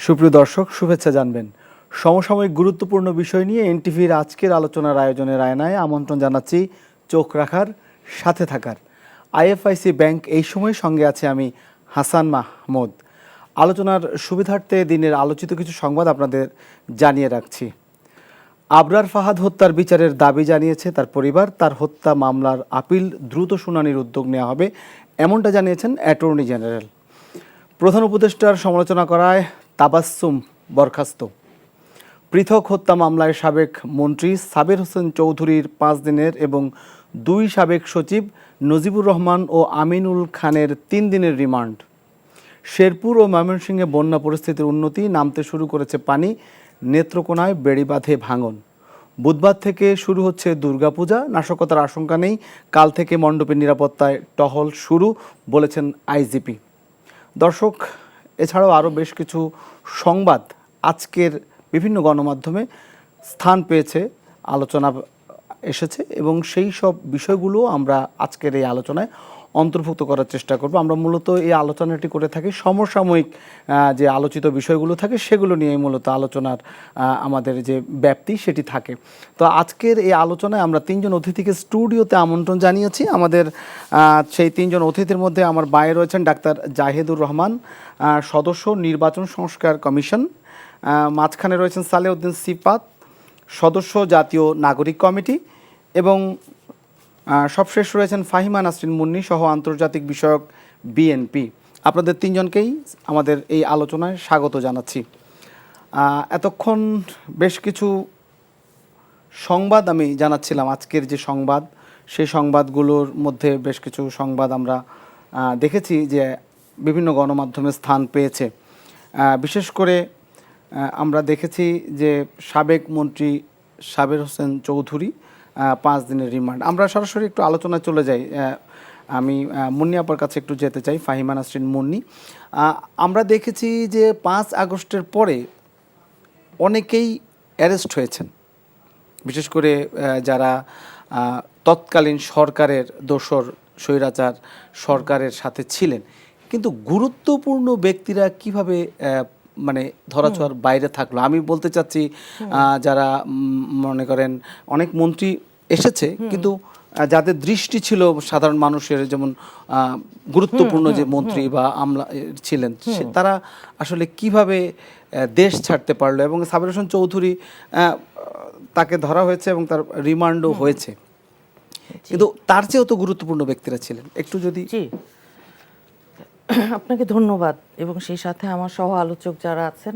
সুপ্রিয় দর্শক, শুভেচ্ছা জানবেন। সমসাময়িক গুরুত্বপূর্ণ বিষয় নিয়ে এনটিভির আজকের আলোচনার আয়োজনের আয়নায় আমন্ত্রণ জানাচ্ছি চোখ রাখার, সাথে থাকার। আইএফআইসি ব্যাংক এই সময় সঙ্গে আছে আমি হাসান মাহমুদ। আলোচনার সুবিধার্থে দিনের আলোচিত কিছু সংবাদ আপনাদের জানিয়ে রাখছি। আবরার ফাহাদ হত্যার বিচারের দাবি জানিয়েছে তার পরিবার। তার হত্যা মামলার আপিল দ্রুত শুনানির উদ্যোগ নেওয়া হবে, এমনটা জানিয়েছেন অ্যাটর্নি জেনারেল। প্রধান উপদেষ্টার সমালোচনা করায় তাবাসসুম বরখাস্ত। পৃথক হত্যা মামলায় সাবেক মন্ত্রী সাবের হোসেন চৌধুরীর 5 দিনের এবং 2 সাবেক সচিব নজিবুর রহমান ও আমিনুল খানের 3 দিনের রিমান্ড। শেরপুর ও ময়মনসিংহে বন্যা পরিস্থিতির উন্নতি, নামতে শুরু করেছে পানি, নেত্রকোনায় বেড়িবাঁধে ভাঙন। বুধবার থেকে শুরু হচ্ছে দুর্গাপূজা, নাশকতার আশঙ্কা নেই, কাল থেকে মণ্ডপের নিরাপত্তায় টহল শুরু, বলেছেন আইজিপি। দর্শক, এছাড়াও আরও বেশ কিছু সংবাদ আজকের বিভিন্ন গণমাধ্যমে স্থান পেয়েছে, আলোচনা এসেছে এবং সেই সব বিষয়গুলো আমরা আজকের এই আলোচনায় অন্তর্ভুক্ত করার চেষ্টা করব। আমরা মূলত এই আলোচনাটি করে থাকি সমসাময়িক যে আলোচিত বিষয়গুলো থাকে সেগুলো নিয়েই মূলত আলোচনার আমাদের যে ব্যাপ্তি সেটি থাকে। তো আজকের এই আলোচনায় আমরা 3 জন অতিথিকে স্টুডিওতে আমন্ত্রণ জানিয়েছি। আমাদের সেই 3 জন অতিথির মধ্যে আমার বাইরে রয়েছেন ডাক্তার জাহিদুর রহমান, সদস্য নির্বাচন সংস্কার কমিশন। মাঝখানে রয়েছেন সালেউদ্দিন সিফাত, সদস্য জাতীয় নাগরিক কমিটি, এবং সবশেষ রয়েছেন ফাহিমা নাসরিন মুন্নি সহ আন্তর্জাতিক বিষয়ক বিএনপি। আপনাদের 3 জনকেই আমাদের এই আলোচনায় স্বাগত জানাচ্ছি। এতক্ষণ বেশ কিছু সংবাদ আমি জানাচ্ছিলাম। আজকের যে সংবাদ, সেই সংবাদগুলোর মধ্যে বেশ কিছু সংবাদ আমরা দেখেছি যে বিভিন্ন গণমাধ্যমে স্থান পেয়েছে। বিশেষ করে আমরা দেখেছি যে সাবেক মন্ত্রী সাবের হোসেন চৌধুরী 5 দিনের রিমান্ড। আমরা সরাসরি একটু আলোচনায় চলে যাই। আমি মুন্নি আপার কাছে একটু যেতে চাই, ফাহিমা নাসরিন মুন্নি। আমরা দেখেছি যে 5 আগস্টের পরে অনেকেই অ্যারেস্ট হয়েছেন, বিশেষ করে যারা তৎকালীন সরকারের দোসর স্বৈরাচার সরকারের সাথে ছিলেন। কিন্তু গুরুত্বপূর্ণ ব্যক্তিরা কিভাবে মানে ধরাছোঁয়ার বাইরে থাকলো? আমি বলতে চাচ্ছি যারা মনে করেন অনেক মন্ত্রী এসেছে কিন্তু যাদের দৃষ্টি ছিল সাধারণ মানুষের, যেমন গুরুত্বপূর্ণ যে মন্ত্রী বা আমলা ছিলেন, তারা আসলে কিভাবে দেশ ছাড়তে পারলো। এবং সাবের হোসেন চৌধুরী তাকে ধরা হয়েছে এবং তার রিমান্ডও হয়েছে, কিন্তু তার চেয়েও তো গুরুত্বপূর্ণ ব্যক্তিরা ছিলেন। একটু যদি। আপনাকে ধন্যবাদ এবং সেই সাথে আমার সহ আলোচক যারা আছেন।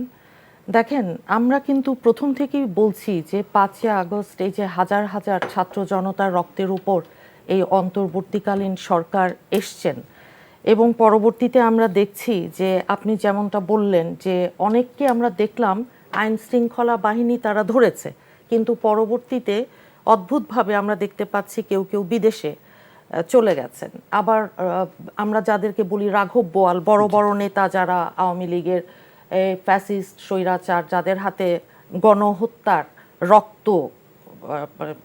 দেখেন, আমরা কিন্তু প্রথম থেকেই বলছি যে 5 আগস্ট এই যে হাজার হাজার ছাত্র জনতার রক্তের উপর এই অন্তর্বর্তীকালীন সরকার এসছেন এবং পরবর্তীতে আমরা দেখছি যে আপনি যেমনটা বললেন যে অনেককে আমরা দেখলাম আইন শৃঙ্খলা বাহিনী তারা ধরেছে, কিন্তু পরবর্তীতে অদ্ভুতভাবে আমরা দেখতে পাচ্ছি কেউ কেউ বিদেশে চলে গেছেন। আবার আমরা যাদেরকে বলি রাঘব বোয়াল, বড় বড় নেতা যারা আওয়ামী লীগের ফ্যাসিস্ট স্বৈরাচার, যাদের হাতে গণহত্যার রক্ত,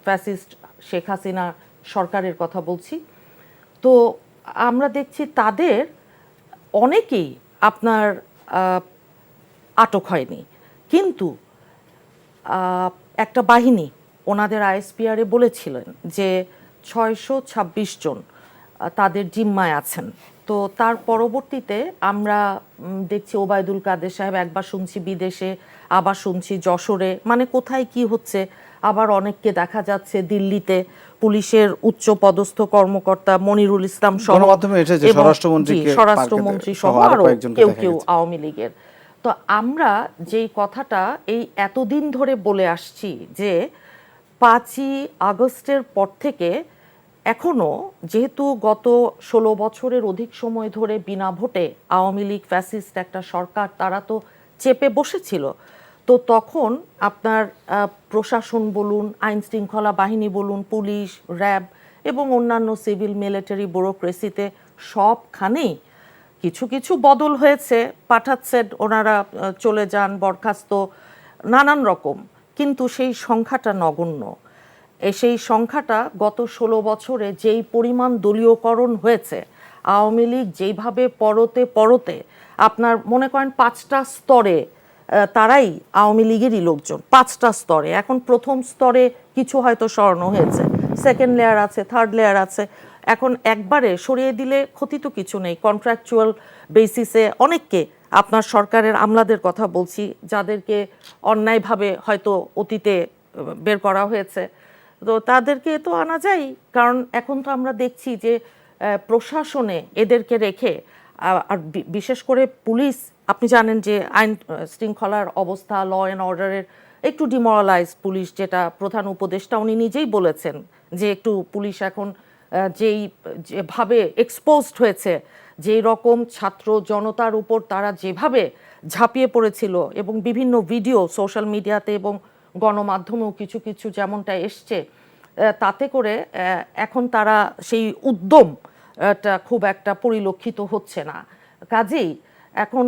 ফ্যাসিস্ট শেখ হাসিনা সরকারের কথা বলছি, তো আমরা দেখছি তাদের অনেকেই আপনার আটক হয়নি, কিন্তু একটা বাহিনী ওনাদের আইএসপিআরে বলেছিলেন যে 626 জন তাদের জিম্মায় আছেন। তো তার পরবর্তীতে আমরা দেখছি ওবায়দুল কাদের সাহেব, একবার শুনছি বিদেশে, আবার শুনছি যশোরে, মানে কোথায় কি হচ্ছে। আবার অনেককে দেখা যাচ্ছে দিল্লিতে পুলিশের উচ্চ পদস্থ কর্মকর্তা মনিরুল ইসলাম সহ, স্বরাষ্ট্রমন্ত্রী সহ আরো কেউ কেউ আওয়ামী লীগের। তো আমরা যেই কথাটা এই এতদিন ধরে বলে আসছি যে 5ই আগস্টের পর থেকে এখনো, যেহেতু গত 16 বছরের অধিক সময় ধরে বিনা ভোটে আওয়ামী লীগ ফ্যাসিস্ট একটা সরকার তারা তো চেপে বসেছিল, তো তখন আপনার প্রশাসন বলুন, আইন শৃঙ্খলা বাহিনী বলুন, পুলিশ, র্যাব এবং অন্যান্য সিভিল মিলিটারি ব্যুরোক্রেসিতে সবখানেই কিছু কিছু বদল হয়েছে, পাঠাচ্ছেন ওনারা, চলে যান, বরখাস্ত, নানান রকম, কিন্তু সেই সংখ্যাটা নগণ্য। সেই সংখ্যাটা গত 16 বছরে যেই পরিমাণ দলীয়করণ হয়েছে, আওয়ামী লীগ যেইভাবে পরতে পরতে আপনার মনে করেন 5টা স্তরে তারাই আওয়ামী লীগেরই লোকজন 5টা স্তরে। এখন প্রথম স্তরে কিছু হয়তো সরানো হয়েছে, সেকেন্ড লেয়ার আছে, থার্ড লেয়ার আছে। এখন একবারে সরিয়ে দিলে ক্ষতি তো কিছু নেই। কন্ট্রাকচুয়াল বেসিসে অনেককে, আপনার সরকারের আমলাদের কথা বলছি, যাদেরকে অন্যায়ভাবে হয়তো অতীতে বের করা হয়েছে, তো তাদেরকে তো আনা যায়। কারণ এখন তো আমরা দেখছি যে প্রশাসনে এদেরকে রেখে, আর বিশেষ করে পুলিশ, আপনি জানেন যে আইন শৃঙ্খলার অবস্থা, ল অ্যান্ড অর্ডারের একটু ডিমোরালাইজ পুলিশ, যেটা প্রধান উপদেষ্টা উনি নিজেই বলেছেন যে একটু পুলিশ এখন যেভাবে এক্সপোজড হয়েছে, যেই রকম ছাত্র জনতার উপর তারা যেভাবে ঝাঁপিয়ে পড়েছিল, এবং বিভিন্ন ভিডিও সোশ্যাল মিডিয়াতে এবং গণমাধ্যমেও কিছু কিছু যেমনটা এসছে, তাতে করে এখন তারা সেই উদ্যমটা খুব একটা পরিলক্ষিত হচ্ছে না। কাজেই এখন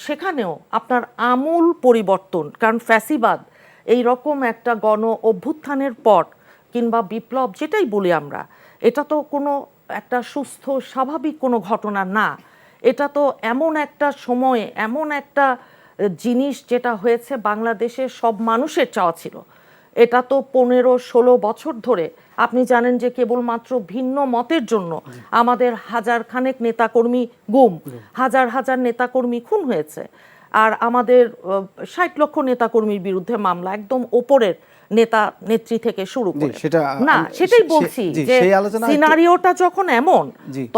সেখানেও আপনার আমূল পরিবর্তন, কারণ ফ্যাসিবাদ এই রকম একটা গণ অভ্যুত্থানের পর কিংবা বিপ্লব যেটাই বলি আমরা, এটা তো কোনো একটা সুস্থ স্বাভাবিক কোনো ঘটনা না। এটা তো এমন একটা সময়ে এমন একটা জিনিস যেটা হয়েছে বাংলাদেশের সব মানুষের চাওয়া ছিল। এটা তো 15-16 বছর ধরে আপনি জানেন যে কেবলমাত্র ভিন্ন মতের জন্য আমাদের হাজার খানেক নেতাকর্মী গুম, হাজার হাজার নেতাকর্মী খুন হয়েছে, আর আমাদের 60 লক্ষ নেতাকর্মীর বিরুদ্ধে মামলা, একদম ওপরের নেতা নেত্রী থেকে শুরু করে। না, সেটাই বলছি যে সিনারিওটা যখন এমন,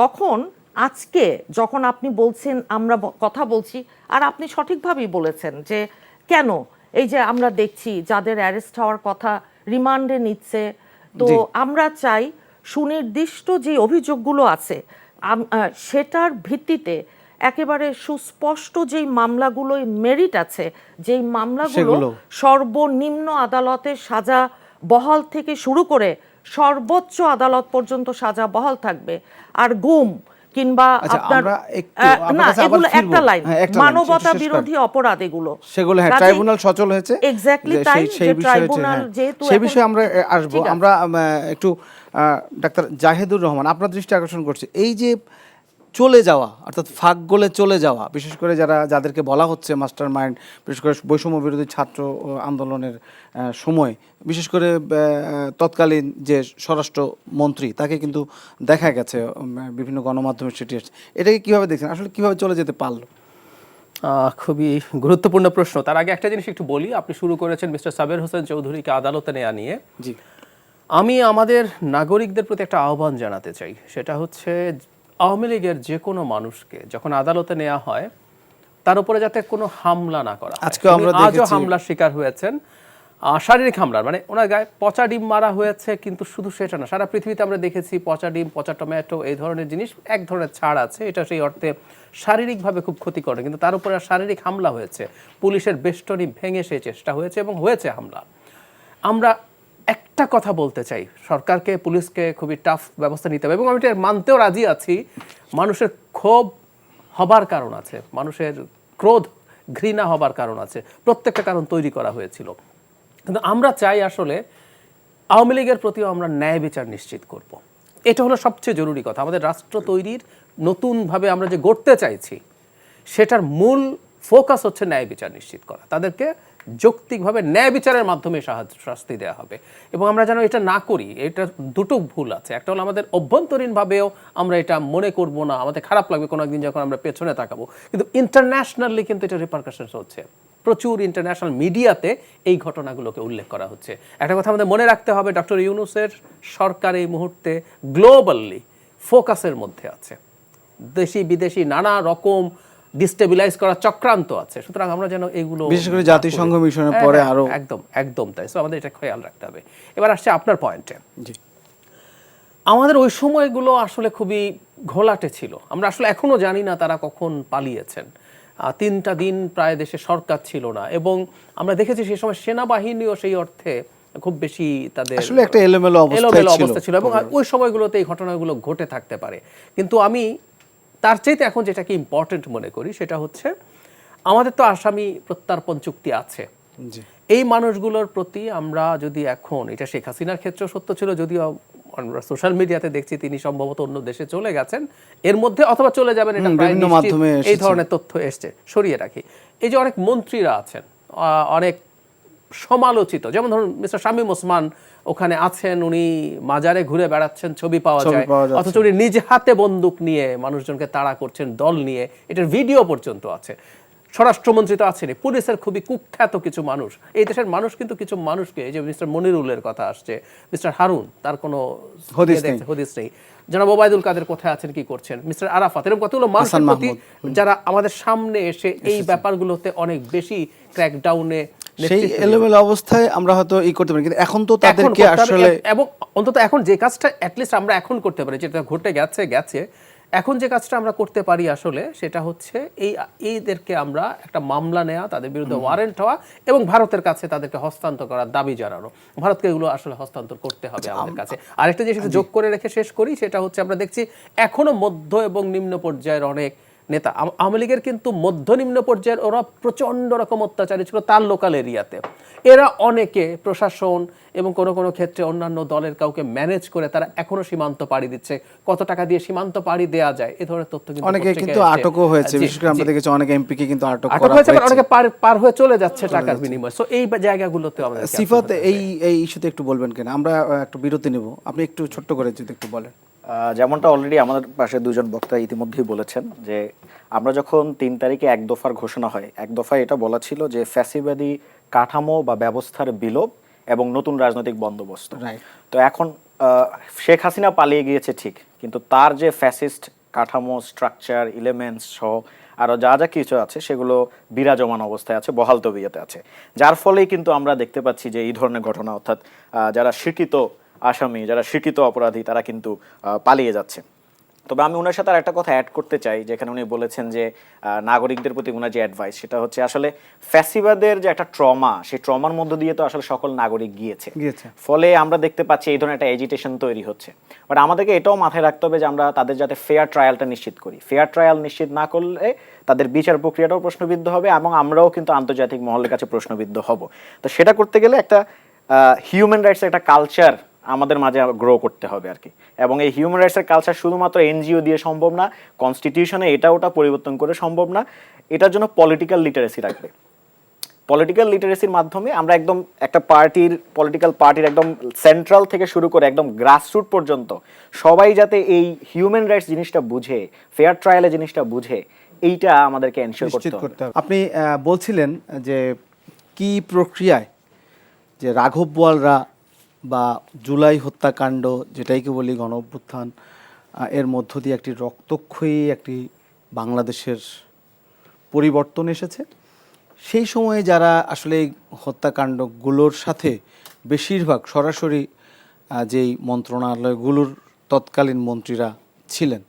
তখন আজকে যখন আপনি বলছেন আমরা কথা বলছি, আর আপনি সঠিকভাবেই বলেছেন যে কেন এই যে আমরা দেখছি যাদের অ্যারেস্ট হওয়ার কথা রিমান্ডে নিচ্ছে, তো আমরা চাই সুনির্দিষ্ট যে অভিযোগগুলো আছে সেটার ভিত্তিতে একেবারে সুস্পষ্ট যেই মামলাগুলো মেরিট আছে, যেই মামলাগুলো সর্বনিম্ন আদালতের সাজা বহাল থেকে শুরু করে সর্বোচ্চ আদালত পর্যন্ত সাজা বহাল থাকবে। আর গুম কিংবা আপনার না, এগুলো একটা লাইন, মানবতা বিরোধী অপরাধ, এগুলো সেগুলো ট্রাইব্যুনাল সচল হয়েছে। এক্স্যাক্টলি তাই, যে ট্রাইব্যুনাল যেহেতু সেই বিষয়ে আমরা আসবো। আমরা একটু ডাক্তার জাহেদুর রহমান, আপনার দৃষ্টি আকর্ষণ করছি এই যে চলে যাওয়া, অর্থাৎ ফাঁক গলে চলে যাওয়া, বিশেষ করে যাদেরকে বলা হচ্ছে মাস্টার মাইন্ড, বিশেষ করে বৈষম্য বিরোধী ছাত্র আন্দোলনের সময়, বিশেষ করে তৎকালীন যে স্বরাষ্ট্র মন্ত্রী, তাকে কিন্তু দেখা গেছে বিভিন্ন গণমাধ্যমে সেটি আসছে। এটাকে কীভাবে দেখছেন, আসলে কীভাবে চলে যেতে পারলো? খুবই গুরুত্বপূর্ণ প্রশ্ন। তার আগে একটা জিনিস একটু বলি। আপনি শুরু করেছেন মিস্টার সাবের হোসেন চৌধুরীকে আদালতে নেওয়া নিয়ে। জি, আমি আমাদের নাগরিকদের প্রতি একটা আহ্বান জানাতে চাই। সেটা হচ্ছে আওয়ামী লীগের যে কোনো মানুষকে যখন আদালতে নেওয়া হয়, তার উপরে যাতে কোনো হামলা না করা হয়। আজও হামলার শিকার হয়েছেন, শারীরিক হামলার, মানে ওনার গায়ে পচা ডিম মারা হয়েছে। কিন্তু শুধু সেটা না, সারা পৃথিবীতে আমরা দেখেছি পচা ডিম, পচা টমেটো, এই ধরনের জিনিস এক ধরনের ছাড় আছে, এটা সেই অর্থে শারীরিকভাবে খুব ক্ষতি করে। কিন্তু তার উপরে শারীরিক হামলা হয়েছে, পুলিশের বেষ্টনী ভেঙে সেই চেষ্টা হয়েছে এবং হয়েছে হামলা। আমরা একটা কথা বলতে চাই, সরকারকে, পুলিশকে খুবই টাফ ব্যবস্থা নিতে হবে, এবং আমি এটা মানতেও রাজি আছি। মানুষের ক্ষোভ হবার কারণ আছে, মানুষের ক্রোধ ঘৃণা হবার কারণ আছে, প্রত্যেকটা কারণ তৈরি করা হয়েছিল। কিন্তু আমরা চাই আসলে আওয়ামী লীগের প্রতিও আমরা ন্যায় বিচার নিশ্চিত করব। এটা হলো সবচেয়ে জরুরি কথা। আমাদের রাষ্ট্র তৈরির নতুনভাবে আমরা যে গড়তে চাইছি, সেটার মূল ফোকাস হচ্ছে ন্যায় বিচার নিশ্চিত করা। তাদেরকে যৌক্তিকভাবে ন্যায় বিচারের মাধ্যমে শাস্তি দেওয়া হবে। এবং আমরা যেন এটা না করি, এটা দুটো ভুল আছে। একটা হলো আমাদের অভ্যন্তরীণভাবেও আমরা এটা মনে করব না, আমাদের খারাপ লাগবে কোনো একদিন যখন আমরা পেছনে তাকাবো, কিন্তু ইন্টারন্যাশনালি কিন্তু এটা রিপারকাশনস হচ্ছে। প্রচুর ইন্টারন্যাশনাল মিডিয়াতে এই ঘটনাগুলোকে উল্লেখ করা হচ্ছে। একটা কথা আমাদের মনে রাখতে হবে, ডক্টর ইউনূসের সরকার এই মুহূর্তে গ্লোবালি ফোকাসের মধ্যে আছে। দেশি বিদেশি নানা রকম ডিস্টেবিলাইজ করার চক্রান্ত আছে। সুতরাং আমরা যেন এগুলো, বিশেষ করে জাতিসংঘ মিশনের পরে আরো একদম তাই। সো আমাদের এটা খেয়াল রাখতে হবে। এবার আসছে আপনার পয়েন্টে। আমাদের ওই সময়গুলো আসলে খুবই ঘোলাটে ছিল। আমরা আসলে এখনো জানি না তারা কখন পালিয়েছেন। 3টা দিন প্রায় দেশে সরকার ছিল না, এবং আমরা দেখেছি সেই সময় সেনাবাহিনীও সেই অর্থে খুব বেশি তাদের আসলে একটা এলোমেলো অবস্থা ছিল, এবং ওই সময়গুলোতে এই ঘটনাগুলো ঘটে থাকতে পারে। কিন্তু আমি তার চাইতে এখন যেটাকে ইম্পর্টেন্ট মনে করি, সেটা হচ্ছে আমাদের তো আসামি প্রত্যর্পণ চুক্তি আছে। এই মানুষগুলোর প্রতি আমরা যদি এখন, এটা শেখ হাসিনার ক্ষেত্রেও সত্য ছিল, যদিও আমরা সোশ্যাল মিডিয়াতে দেখছি তিনি সম্ভবত অন্য দেশে চলে গেছেন, এর মধ্যে অথবা চলে যাবেন, এটা প্রায় বিভিন্ন নিশ্চিত। মাধ্যমে এই এসেছে। ধরনের তথ্য এসছে, সরিয়ে রাখি। এই যে অনেক মন্ত্রীরা আছেন, অনেক সমালোচিত, যেমন ধরুন মিস্টার শামীম ওসমান ওখানে আছেন, উনি মাজারে ঘুরে বেড়াচ্ছেন, ছবি পাওয়া যায়, অথচ উনি নিজ হাতে বন্দুক নিয়ে মানুষজনকে তাড়া করছেন দল নিয়ে, এটার ভিডিও পর্যন্ত আছে। স্বরাষ্ট্রমন্ত্রী তো আছেনই, পুলিশের খুবই কুখ্যাত কিছু মানুষ, এই দেশের মানুষ কিন্তু কিছু মানুষকে, এই যে মিস্টার মনিরুলের কথা আসছে, মিস্টার হারুন, তার কোনো হদিস নেই, জনাব ওবায়দুল কাদের কোথায় আছেন, কি করছেন, মিস্টার আরাফাত, এরকম কতগুলো মানুষের প্রতি যারা আমাদের সামনে এসে এই ব্যাপারগুলোতে অনেক বেশি ক্র্যাকডাউনে, সেই এলোমেলো অবস্থায় আমরা হয়তো করতে পারি, কিন্তু এখন তো তাদেরকে আসলে, এবং অন্তত এখন যে কাজটা অ্যাটলিস্ট আমরা এখন করতে পারি, যেটা ঘটে গেছে, এখন যে কাজটা আমরা করতে পারি আসলে সেটা হচ্ছে এইদেরকে আমরা একটা মামলা নেওয়া, তাদের বিরুদ্ধে ওয়ারেন্ট হওয়া এবং ভারতের কাছে তাদেরকে হস্তান্তর করার দাবি জানানো। ভারতকে এগুলো আসলে হস্তান্তর করতে হবে আমাদের কাছে। আরেকটা জিনিস যোগ করে রেখে শেষ করি, সেটা হচ্ছে আমরা দেখছি এখনো মধ্য এবং নিম্ন পর্যায়ের অনেক নেতা, আওয়ামী লীগের কিন্তু মধ্য নিম্ন পর্যায়ের ওরা প্রচন্ড রকম অত্যাচারী ছিল তার লোকাল এরিয়াতে, এরা অনেকে প্রশাসন এবং কোনো ক্ষেত্রে অন্যান্য দলের কাউকে ম্যানেজ করে তারা এখনো সীমান্ত পাড়ি দিচ্ছে। কত টাকা দিয়ে সীমান্ত পাড়ি দেওয়া যায়, এই ধরনের তথ্য কিন্তু অনেকে কিন্তু আটকও হয়েছে, বিশেষ করে আমরা দেখেছি অনেক এমপি কে কিন্তু আটক করা হয়েছে, অনেকে পার হয়ে চলে যাচ্ছে টাকার বিনিময়ে। সো এই জায়গাগুলোতে আমাদের সিফাত এই ইস্যুতে একটু বলবেন কেন? আমরা একটু বিরতি নেব, আপনি একটু ছোট্ট করে যদি একটু বলেন। যেমনটা অলরেডি আমাদের পাশে দুজন বক্তা ইতিমধ্যেই বলেছেন যে আমরা যখন 3 তারিখে এক দফার ঘোষণা হয়, এক দফায় এটা বলা ছিল যে ফ্যাসিবাদী কাঠামো বা ব্যবস্থার বিলোপ এবং নতুন রাজনৈতিক বন্দোবস্ত। তো এখন শেখ হাসিনা পালিয়ে গিয়েছে ঠিক, কিন্তু তার যে ফ্যাসিস্ট কাঠামো, স্ট্রাকচার, এলিমেন্টস সহ আরও যা যা কিছু আছে সেগুলো বিরাজমান অবস্থায় আছে, বহাল তবিয়তে আছে, যার ফলেই কিন্তু আমরা দেখতে পাচ্ছি যে এই ধরনের ঘটনা, অর্থাৎ যারা স্বীকৃত আসামি, যারা স্বীকৃত অপরাধী, তারা কিন্তু পালিয়ে যাচ্ছে। তবে আমি ওনার সাথে আর একটা কথা অ্যাড করতে চাই, যেখানে উনি বলেছেন যে নাগরিকদের প্রতি ওনার যে অ্যাডভাইস, সেটা হচ্ছে আসলে ফ্যাসিবাদের যে একটা ট্রমা, সেই ট্রমার মধ্য দিয়ে তো আসলে সকল নাগরিক গিয়েছে, ফলে আমরা দেখতে পাচ্ছি এই ধরনের একটা এজিটেশন তৈরি হচ্ছে। বাট আমাদেরকে এটাও মাথায় রাখতে হবে যে আমরা তাদের যাতে ফেয়ার ট্রায়ালটা নিশ্চিত করি। ফেয়ার ট্রায়াল নিশ্চিত না করলে তাদের বিচার প্রক্রিয়াটাও প্রশ্নবিদ্ধ হবে এবং আমরাও কিন্তু আন্তর্জাতিক মহলের কাছে প্রশ্নবিদ্ধ হব। তো সেটা করতে গেলে একটা হিউম্যান রাইটসের একটা কালচার আমাদের মাঝে গ্রো করতে হবে আর কি। এবং এই হিউম্যান রাইটসের কালচার শুধুমাত্র এনজিও দিয়ে সম্ভব না, কনস্টিটিউশনে এটা ওটা পরিবর্তন করে সম্ভব না, এটার জন্য পলিটিক্যাল লিটারেসি রাখবে। পলিটিক্যাল লিটারেসির মাধ্যমে আমরা একদম একটা পলিটিক্যাল পার্টির একদম সেন্ট্রাল থেকে শুরু করে একদম গ্রাসরুট পর্যন্ত সবাই যাতে এই হিউম্যান রাইটস জিনিসটা বুঝে, ফেয়ার ট্রায়ালে জিনিসটা বুঝে, এইটা আমাদেরকে এনশিওর করতে হবে। আপনি বলছিলেন যে কি প্রক্রিয়ায় যে রাঘব বোয়ালরা বা জুলাই হত্যাকাণ্ড, যেটাইকে বলি গণ অভ্যুত্থান, এর মধ্য দিয়ে একটি রক্তক্ষয়ী একটি বাংলাদেশের পরিবর্তন এসেছে। সেই সময়ে যারা আসলে হত্যাকাণ্ডগুলোর সাথে বেশিরভাগ সরাসরি যেই মন্ত্রণালয়গুলোর তৎকালীন মন্ত্রীরা ছিলেন,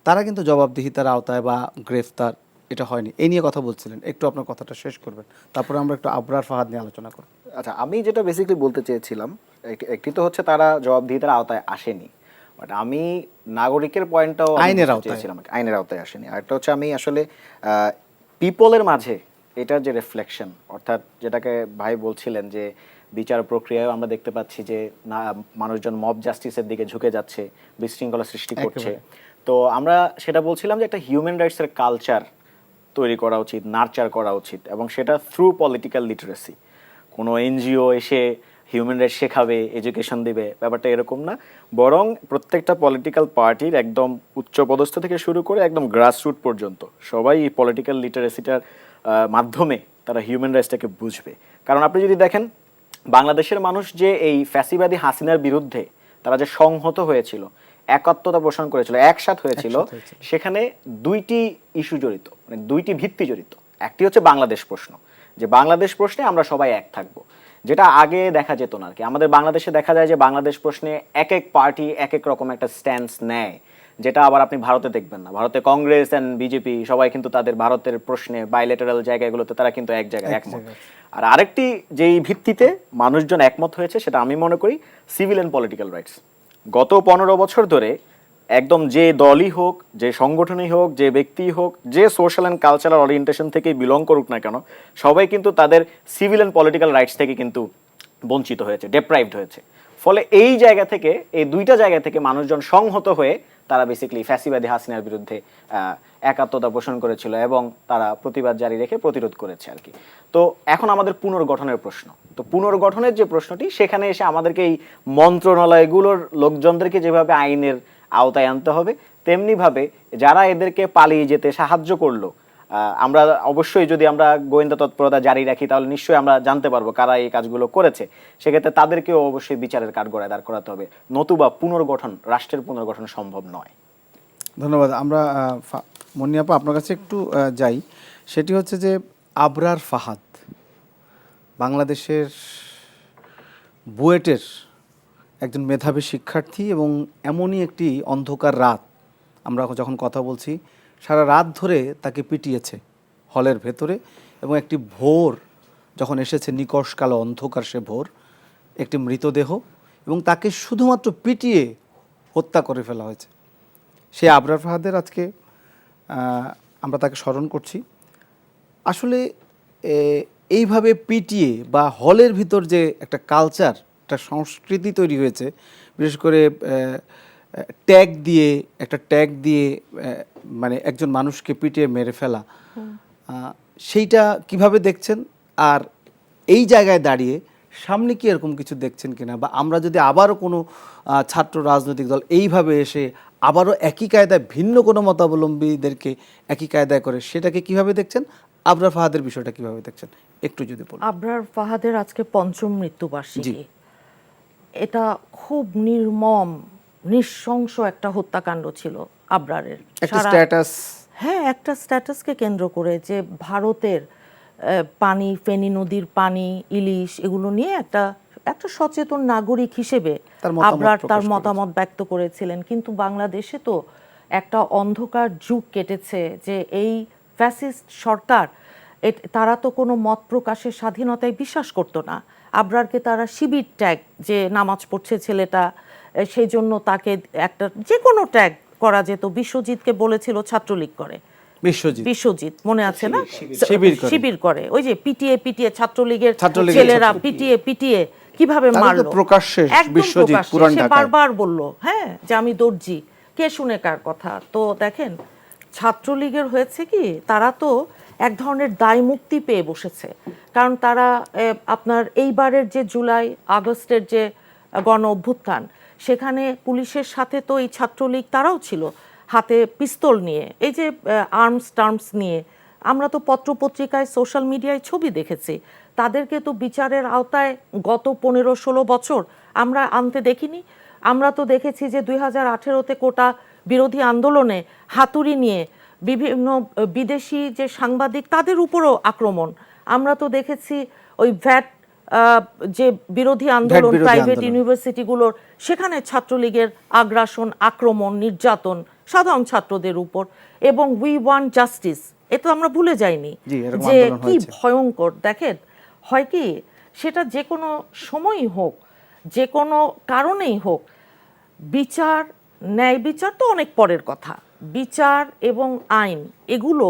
তারা কিন্তু জবাবদিহিতার আওতায় বা গ্রেফতার এটা হয়নি। এই নিয়ে কথা বলছিলেন, একটু আপনার কথাটা শেষ করবেন, তারপরে আমরা একটু আবরার ফাহাদ নিয়ে আলোচনা করব। আচ্ছা, আমি যেটা বেসিক্যালি বলতে চেয়েছিলাম, একটি তো হচ্ছে তারা জবাবদিহিতার আওতায় আসেনি, বাট আমি নাগরিকের পয়েন্টটাও আইনের আওতায় চেয়েছিলাম, আইনের আওতায় আসেনি। আর একটা হচ্ছে আমি আসলে পিপলের মাঝে এটার যে রিফ্লেকশন, অর্থাৎ যেটাকে ভাই বলছিলেন যে বিচার প্রক্রিয়ায় আমরা দেখতে পাচ্ছি যে মানুষজন মব জাস্টিসের দিকে ঝুঁকে যাচ্ছে, বিশৃঙ্খলা সৃষ্টি করছে। তো আমরা সেটা বলছিলাম যে একটা হিউম্যান রাইটসের কালচার তৈরি করা উচিত, নার্চার করা উচিত, এবং সেটা থ্রু পলিটিক্যাল লিটারেসি। কোনো এনজিও এসে হিউম্যান রাইটস শেখাবে, এডুকেশন দিবে, ব্যাপারটা এরকম না, বরং প্রত্যেকটা পলিটিক্যাল পার্টির একদম উচ্চপদস্থ থেকে শুরু করে একদম গ্রাসরুট পর্যন্ত সবাই এই পলিটিক্যাল লিটারেসিটার মাধ্যমে তারা হিউম্যান রাইটসটাকে বুঝবে। কারণ আপনি যদি দেখেন বাংলাদেশের মানুষ যে এই ফ্যাসিবাদী হাসিনার বিরুদ্ধে তারা যে সংহত হয়েছিল, একাত্মতা পোষণ করেছিল, একসাথ হয়েছিল, সেখানে দুইটি ইস্যু জড়িত, মানে দুইটি ভিত্তি জড়িত। একটি হচ্ছে বাংলাদেশ প্রশ্ন, যে বাংলাদেশ প্রশ্নে আমরা সবাই এক থাকবো, যেটা আগে দেখা যেত না আর কি। আমাদের বাংলাদেশে দেখা যায় যে বাংলাদেশ প্রশ্নে এক এক পার্টি এক এক রকম একটা স্ট্যান্স নেয়, যেটা আবার আপনি ভারতে দেখবেন না। ভারতে কংগ্রেস অ্যান্ড বিজেপি সবাই কিন্তু তাদের ভারতের প্রশ্নে বাইলেটারাল জায়গাগুলোতে তারা কিন্তু এক জায়গায় একমত। আর আরেকটি যেই ভিত্তিতে মানুষজন একমত হয়েছে, সেটা আমি মনে করি সিভিল অ্যান্ড পলিটিক্যাল রাইটস। গত 15 বছর ধরে একদম যে দলই হোক, যে সংগঠনই হোক, যে ব্যক্তিই হোক, যে সোশ্যাল অ্যান্ড কালচারাল ওরিয়েন্টেশন থেকে বিলং করুক না কেন, সবাই কিন্তু তাদের সিভিল অ্যান্ড পলিটিক্যাল রাইটস থেকে কিন্তু বঞ্চিত হয়েছে, ডেপ্রাইভড হয়েছে। ফলে এই জায়গা থেকে, এই দুইটা জায়গা থেকে মানুষজন সংহত হয়ে তারা বেসিক্যালি ফ্যাসিবাদী হাসিনার বিরুদ্ধে একাত্মতা পোষণ করেছিল এবং তারা প্রতিবাদ জারি রেখে প্রতিরোধ করেছে আর কি। তো এখন আমাদের পুনর্গঠনের প্রশ্ন, তো পুনর্গঠনের যে প্রশ্নটি, সেখানে এসে আমাদেরকে এই মন্ত্রণালয়গুলোর লোকজনদেরকে যেভাবে আইনের আওতায় আনতে হবে, তেমনিভাবে যারা এদেরকে পালিয়ে যেতে সাহায্য করলো, আমরা অবশ্যই যদি আমরা গোয়েন্দা তৎপরতা জারি রাখি তাহলে নিশ্চয়ই আমরা জানতে পারবো কারা এই কাজগুলো করেছে, সেক্ষেত্রে তাদেরকেও অবশ্যই বিচারের কাঠগড়ায় দাঁড় করাতে হবে, নতুবা পুনর্গঠন, রাষ্ট্রের পুনর্গঠন সম্ভব নয়। ধন্যবাদ। আমরা মনি আপা আপনার কাছে একটু যাই, সেটি হচ্ছে যে আবরার ফাহাদ বাংলাদেশের বুয়েটের একজন মেধাবী শিক্ষার্থী এবং এমনই একটি অন্ধকার রাত, আমরা যখন কথা বলছি সারা রাত ধরে তাকে পিটিয়েছে হলের ভেতরে, এবং একটি ভোর যখন এসেছে, নিকষ কালো অন্ধকার সে ভোর, একটি মৃতদেহ, এবং তাকে শুধুমাত্র পিটিয়ে হত্যা করে ফেলা হয়েছে। সে আবরার ফাহাদের আজকে আমরা তাকে স্মরণ করছি। আসলে এইভাবে পিটিয়ে বা হলের ভিতর যে একটা কালচার, একটা সংস্কৃতি তৈরি হয়েছে, বিশেষ করে একটা ট্যাগ দিয়ে মানে একজন মানুষকে পিটিয়ে মেরে ফেলা, সেইটা কিভাবে দেখছেন? আর এই জায়গায় দাঁড়িয়ে সামনে কি এরকম কিছু দেখছেন কিনা, বা আমরা যদি আবারও কোনো ছাত্র রাজনৈতিক দল এইভাবে এসে আবারও একই কায়দায় ভিন্ন কোনো মতাবলম্বীদেরকে একই কায়দায় করে, সেটাকে কিভাবে দেখছেন? আবরার ফাহাদের বিষয়টা কিভাবে দেখছেন একটু যদি বলেন। আবরার ফাহাদের আজকে ৫ম মৃত্যুবার্ষিকী। এটা খুব নির্মম, নৃশংস একটা হত্যাকাণ্ড ছিল আবরারের। একটা স্ট্যাটাস, হ্যাঁ, একটা স্ট্যাটাসকে কেন্দ্র করে, যে ভারতের পানি, ফেনী নদীর পানি, ইলিশ, এগুলো নিয়ে একটা সচেতন নাগরিক হিসেবে আবরার তার মতামত ব্যক্ত করেছিলেন। কিন্তু বাংলাদেশে তো একটা অন্ধকার যুগ কেটেছে, যে এই ফ্যাসিস্ট সরকার, তারা তো কোনো মত প্রকাশের স্বাধীনতায় বিশ্বাস করতো না। আবরারকে তারা শিবির ট্যাগ, যে নামাজ পড়ছে ছেলেটা, সেই জন্য তাকে একটা যে কোনো ট্যাগ করা যেত। বিশ্বজিৎকে বলেছিল ছাত্রলীগ করে, বিশ্বজিৎ মনে আছে না, শিবির করে, ওই যে পিটিয়ে ছাত্রলীগের ছেলেরা পিটিয়ে কিভাবে মারলো প্রকাশ্যে, বিশ্বজিৎ বারবার বলল, হ্যাঁ, যে আমি দর্জি, কে শুনে কার কথা। তো দেখেন, ছাত্রলীগের হয়েছে কি, তারা তো এক ধরনের দায় মুক্তি পেয়ে বসেছে, কারণ তারা আপনার এইবারের যে জুলাই আগস্টের যে গণ অভ্যুত্থান, সেখানে পুলিশের সাথে তো এই ছাত্রলীগ তারাও ছিল, হাতে পিস্তল নিয়ে, এই যে টার্মস নিয়ে। আমরা তো পত্রপত্রিকায়, সোশ্যাল মিডিয়ায় ছবি দেখেছি। তাদেরকে তো বিচারের আওতায় গত 15-16 বছর আমরা আনতে দেখিনি। আমরা তো দেখেছি যে 2018-তে কোটা বিরোধী আন্দোলনে হাতুড়ি নিয়ে বিভিন্ন বিদেশি যে সাংবাদিক, তাদের উপরও আক্রমণ। আমরা তো দেখেছি ওই ভ্যাট যে বিরোধী আন্দোলন, প্রাইভেট ইউনিভার্সিটিগুলোর, সেখানে ছাত্রলীগের আগ্রাসন, আক্রমণ, নির্যাতন সাধারণ ছাত্রদের উপর। এবং উই ওয়ান্ট জাস্টিস, এ তো আমরা ভুলে যাইনি যে কি ভয়ঙ্কর। দেখেন, হয় কি, সেটা যে কোনো সময়ই হোক, যে কোনো কারণেই হোক, বিচার, ন্যায় বিচার তো অনেক পরের কথা। বিচার এবং আইন, এগুলো,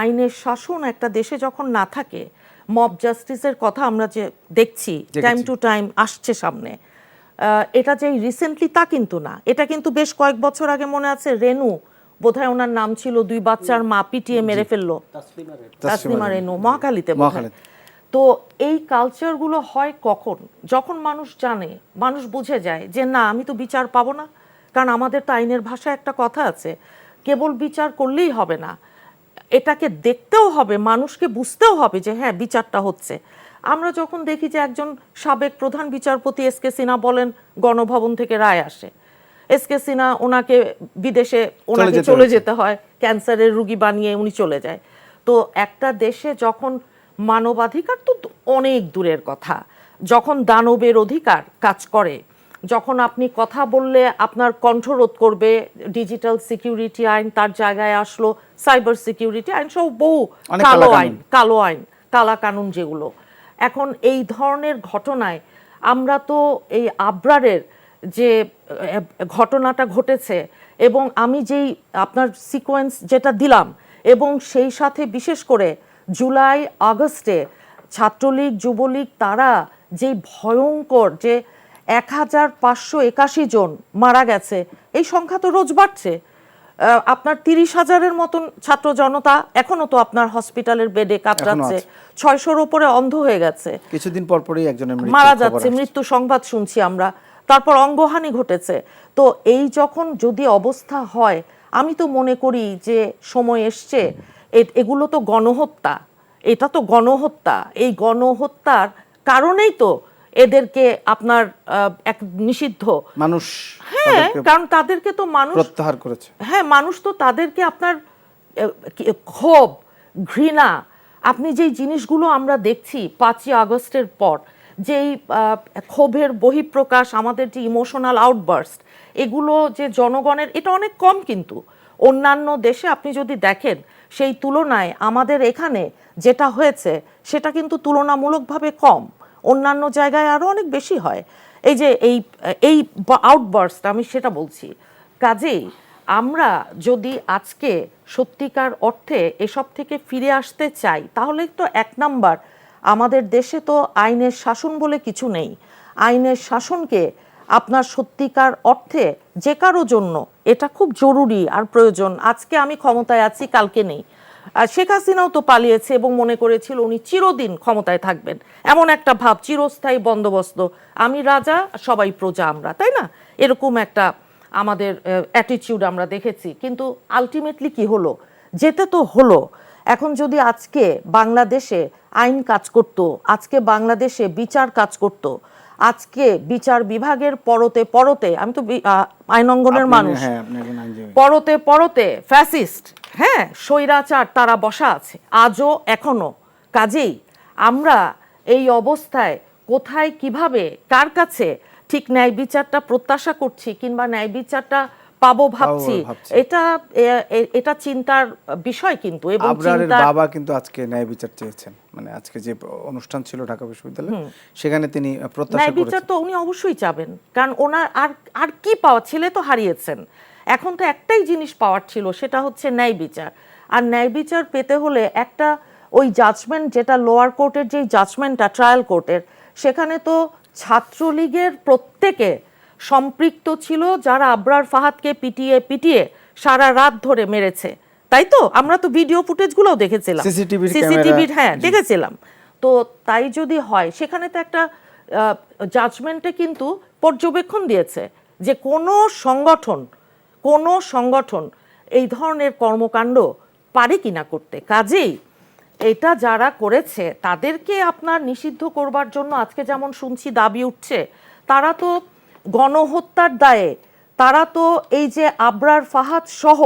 আইনের শাসন একটা দেশে যখন না থাকে, মব জাস্টিসের কথা আমরা যে দেখছি টাইম টু টাইম আসছে সামনে, এটা যে রিসেন্টলি তা কিন্তু না, এটা কিন্তু বেশ কয়েক বছর আগে মনে আছে, রেনু বোধহয় ওনার নাম ছিল, 2 বাচ্চার মা পিটিয়ে মেরে ফেললো, তাসলিমা রেনু, মহাখালীতে। তো এই কালচারগুলো হয় কখন? যখন মানুষ জানে, মানুষ বুঝে যায় যে না, আমি তো বিচার পাবো না, কারণ আমাদের তো আইনের ভাষায় একটা কথা আছে, কেবল বিচার করলেই হবে না, এটাকে দেখতেও হবে, মানুষকে বুঝতেও হবে যে হ্যাঁ, বিচারটা হচ্ছে। আমরা যখন দেখি যে একজন সাবেক প্রধান বিচারপতি এস.কে. সিনহা বলেন, গণভবন থেকে রায় আসে, এস.কে. সিনহা ওনাকে বিদেশে চলে যেতে হয়, ক্যান্সারের রুগী বানিয়ে উনি চলে যায়। তো একটা দেশে যখন মানবাধিকার তো অনেক দূরের কথা, যখন দানবের অধিকার কাজ করে, যখন আপনি কথা বললে আপনার কণ্ঠরোধ করবে, ডিজিটাল সিকিউরিটি আইন তার জায়গায় আসলো, সাইবার সিকিউরিটি আইন, সব বহু কালো আইন, কালা কানুন যেগুলো। এখন এই ধরনের ঘটনায় আমরা তো এই আবরারের যে ঘটনাটা ঘটেছে, এবং আমি যেই আপনার সিকোয়েন্স যেটা দিলাম, এবং সেই সাথে বিশেষ করে জুলাই আগস্টে ছাত্রলীগ, যুবলীগ, তারা যে ভয়ঙ্কর, যে 1581 জন মারা গেছে, এই সংখ্যা তো রোজ বাড়ছে। আপনার 30,000-এর মতন ছাত্র জনতা এখনো তো আপনার হসপিটালের বেডে কাতরাচ্ছে, 600-র উপরে অন্ধ হয়ে গেছে, কিছুদিন পর পরই একজনের মারা যাচ্ছে, মৃত্যু সংবাদ শুনছি আমরা। তারপর অঙ্গহানি ঘটেছে। তো এই যখন যদি অবস্থা হয়, আমি তো মনে করি যে সময় এসছে, এগুলো তো গণহত্যা, এটা তো গণহত্যা। এই গণহত্যার কারণেই তো এদেরকে আপনার এক নিষিদ্ধ মানুষ, হ্যাঁ, কারণ তাদেরকে তো মানুষ প্রত্যাহার করেছে। হ্যাঁ, মানুষ তো তাদেরকে আপনার ক্ষোভ, ঘৃণা, আপনি যেই জিনিসগুলো আমরা দেখছি 5ই আগস্টের পর, যেই ক্ষোভের বহিঃপ্রকাশ, আমাদের যে ইমোশনাল আউটবার্স্ট, এগুলো যে জনগণের, এটা অনেক কম। কিন্তু অন্যান্য দেশে আপনি যদি দেখেন, সেই তুলনায় আমাদের এখানে যেটা হয়েছে সেটা কিন্তু তুলনামূলকভাবে কম। অন্যান্য জায়গায় আরও অনেক বেশি হয়। এই যে এই আউটবার্স্ট, আমি সেটা বলছি। কাজেই আমরা যদি আজকে সত্যিকার অর্থে এসব থেকে ফিরে আসতে চাই, তাহলে তো 1 নাম্বার, আমাদের দেশে তো আইনের শাসন বলে কিছু নেই। আইনের শাসনকে আপনার সত্যিকার অর্থে যে কারো জন্য এটা খুব জরুরি আর প্রয়োজন। আজকে আমি ক্ষমতায় আছি, কালকে নেই। শেখ হাসিনাও তো পালিয়েছে এবং মনে করেছিল উনি চিরদিন ক্ষমতায় থাকবেন, এমন একটা ভাব, চিরস্থায়ী বন্দোবস্ত, আমি রাজা সবাই প্রজা আমরা, তাই না? এরকম একটা আমাদের অ্যাটিটিউড আমরা দেখেছি। কিন্তু আলটিমেটলি কি হলো? যেতে তো হলো। এখন যদি আজকে বাংলাদেশে আইন কাজ করত, আজকে বাংলাদেশে বিচার কাজ করত, আজকে বিচার বিভাগের পরতে পরতে, আমি তো আইন অঙ্গনের মানুষ, পরতে পরতে ফ্যাসিস্ট, হ্যাঁ, স্বৈরাচার তারা বসা আছে আজও এখনো। কাজেই আমরা এই অবস্থায় কোথায়, কিভাবে, কার কাছে ঠিক ন্যায় বিচারটা প্রত্যাশা করছি কিংবা ন্যায় বিচারটা পাবো ভাবছি, এটা চিন্তার বিষয়। কিন্তু এবং আবরারের বাবা কিন্তু আজকে ন্যায় বিচার চেয়েছেন, মানে আজকে যে অনুষ্ঠান ছিল ঢাকা বিশ্ববিদ্যালয়ে, সেখানে তিনি প্রত্যাশা ন্যায় করেছেন। বিচার তো উনি অবশ্যই চাবেন, কারণ ওনার আর কি পাওয়া, ছেলে তো হারিয়েছেন, এখন তো একটাই জিনিস পাওয়ার ছিল, সেটা হচ্ছে ন্যায় বিচার। আর ন্যায় বিচার পেতে হলে একটা ওই জাজমেন্ট, যেটা লোয়ার কোর্টের যেই জাজমেন্টটা ট্রায়াল কোর্টের, সেখানে তো ছাত্রলীগের প্রত্যেকে সম্পৃক্ত ছিল, যারা আবরার ফাহাদকে পিটিয়ে পিটিয়ে সারা রাত ধরে মেরেছে, তাই তো? আমরা তো ভিডিও ফুটেজগুলোও দেখেছিলাম, সিসিটিভির, হ্যাঁ, দেখেছিলাম। তো তাই যদি হয়, সেখানে তো একটা জাজমেন্টে কিন্তু পর্যবেক্ষণ দিয়েছে যে কোনো সংগঠন এই ধরনের কর্মকাণ্ড পারে কিনা করতে। কাজেই এটা যারা করেছে তাদেরকে আপনার নিষিদ্ধ করবার জন্য আজকে যেমন শুনছি দাবি উঠছে, তারা তো গণহত্যার দায়ে, তারা তো এই যে আবরার ফাহাদ সহ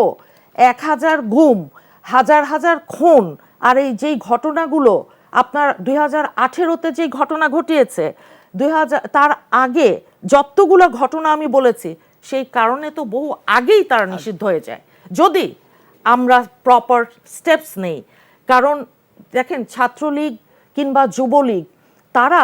1000 গুম, হাজার হাজার খুন, আর এই যেই ঘটনাগুলো আপনার 2018-তে যেই ঘটনা ঘটিয়েছে, 2000 তার আগে যতগুলো ঘটনা আমি বলেছি, সেই কারণে তো বহু আগেই তারা নিষিদ্ধ হয়ে যায় যদি আমরা প্রপার স্টেপস নেই। কারণ দেখেন, ছাত্রলীগ কিংবা যুবলীগ, তারা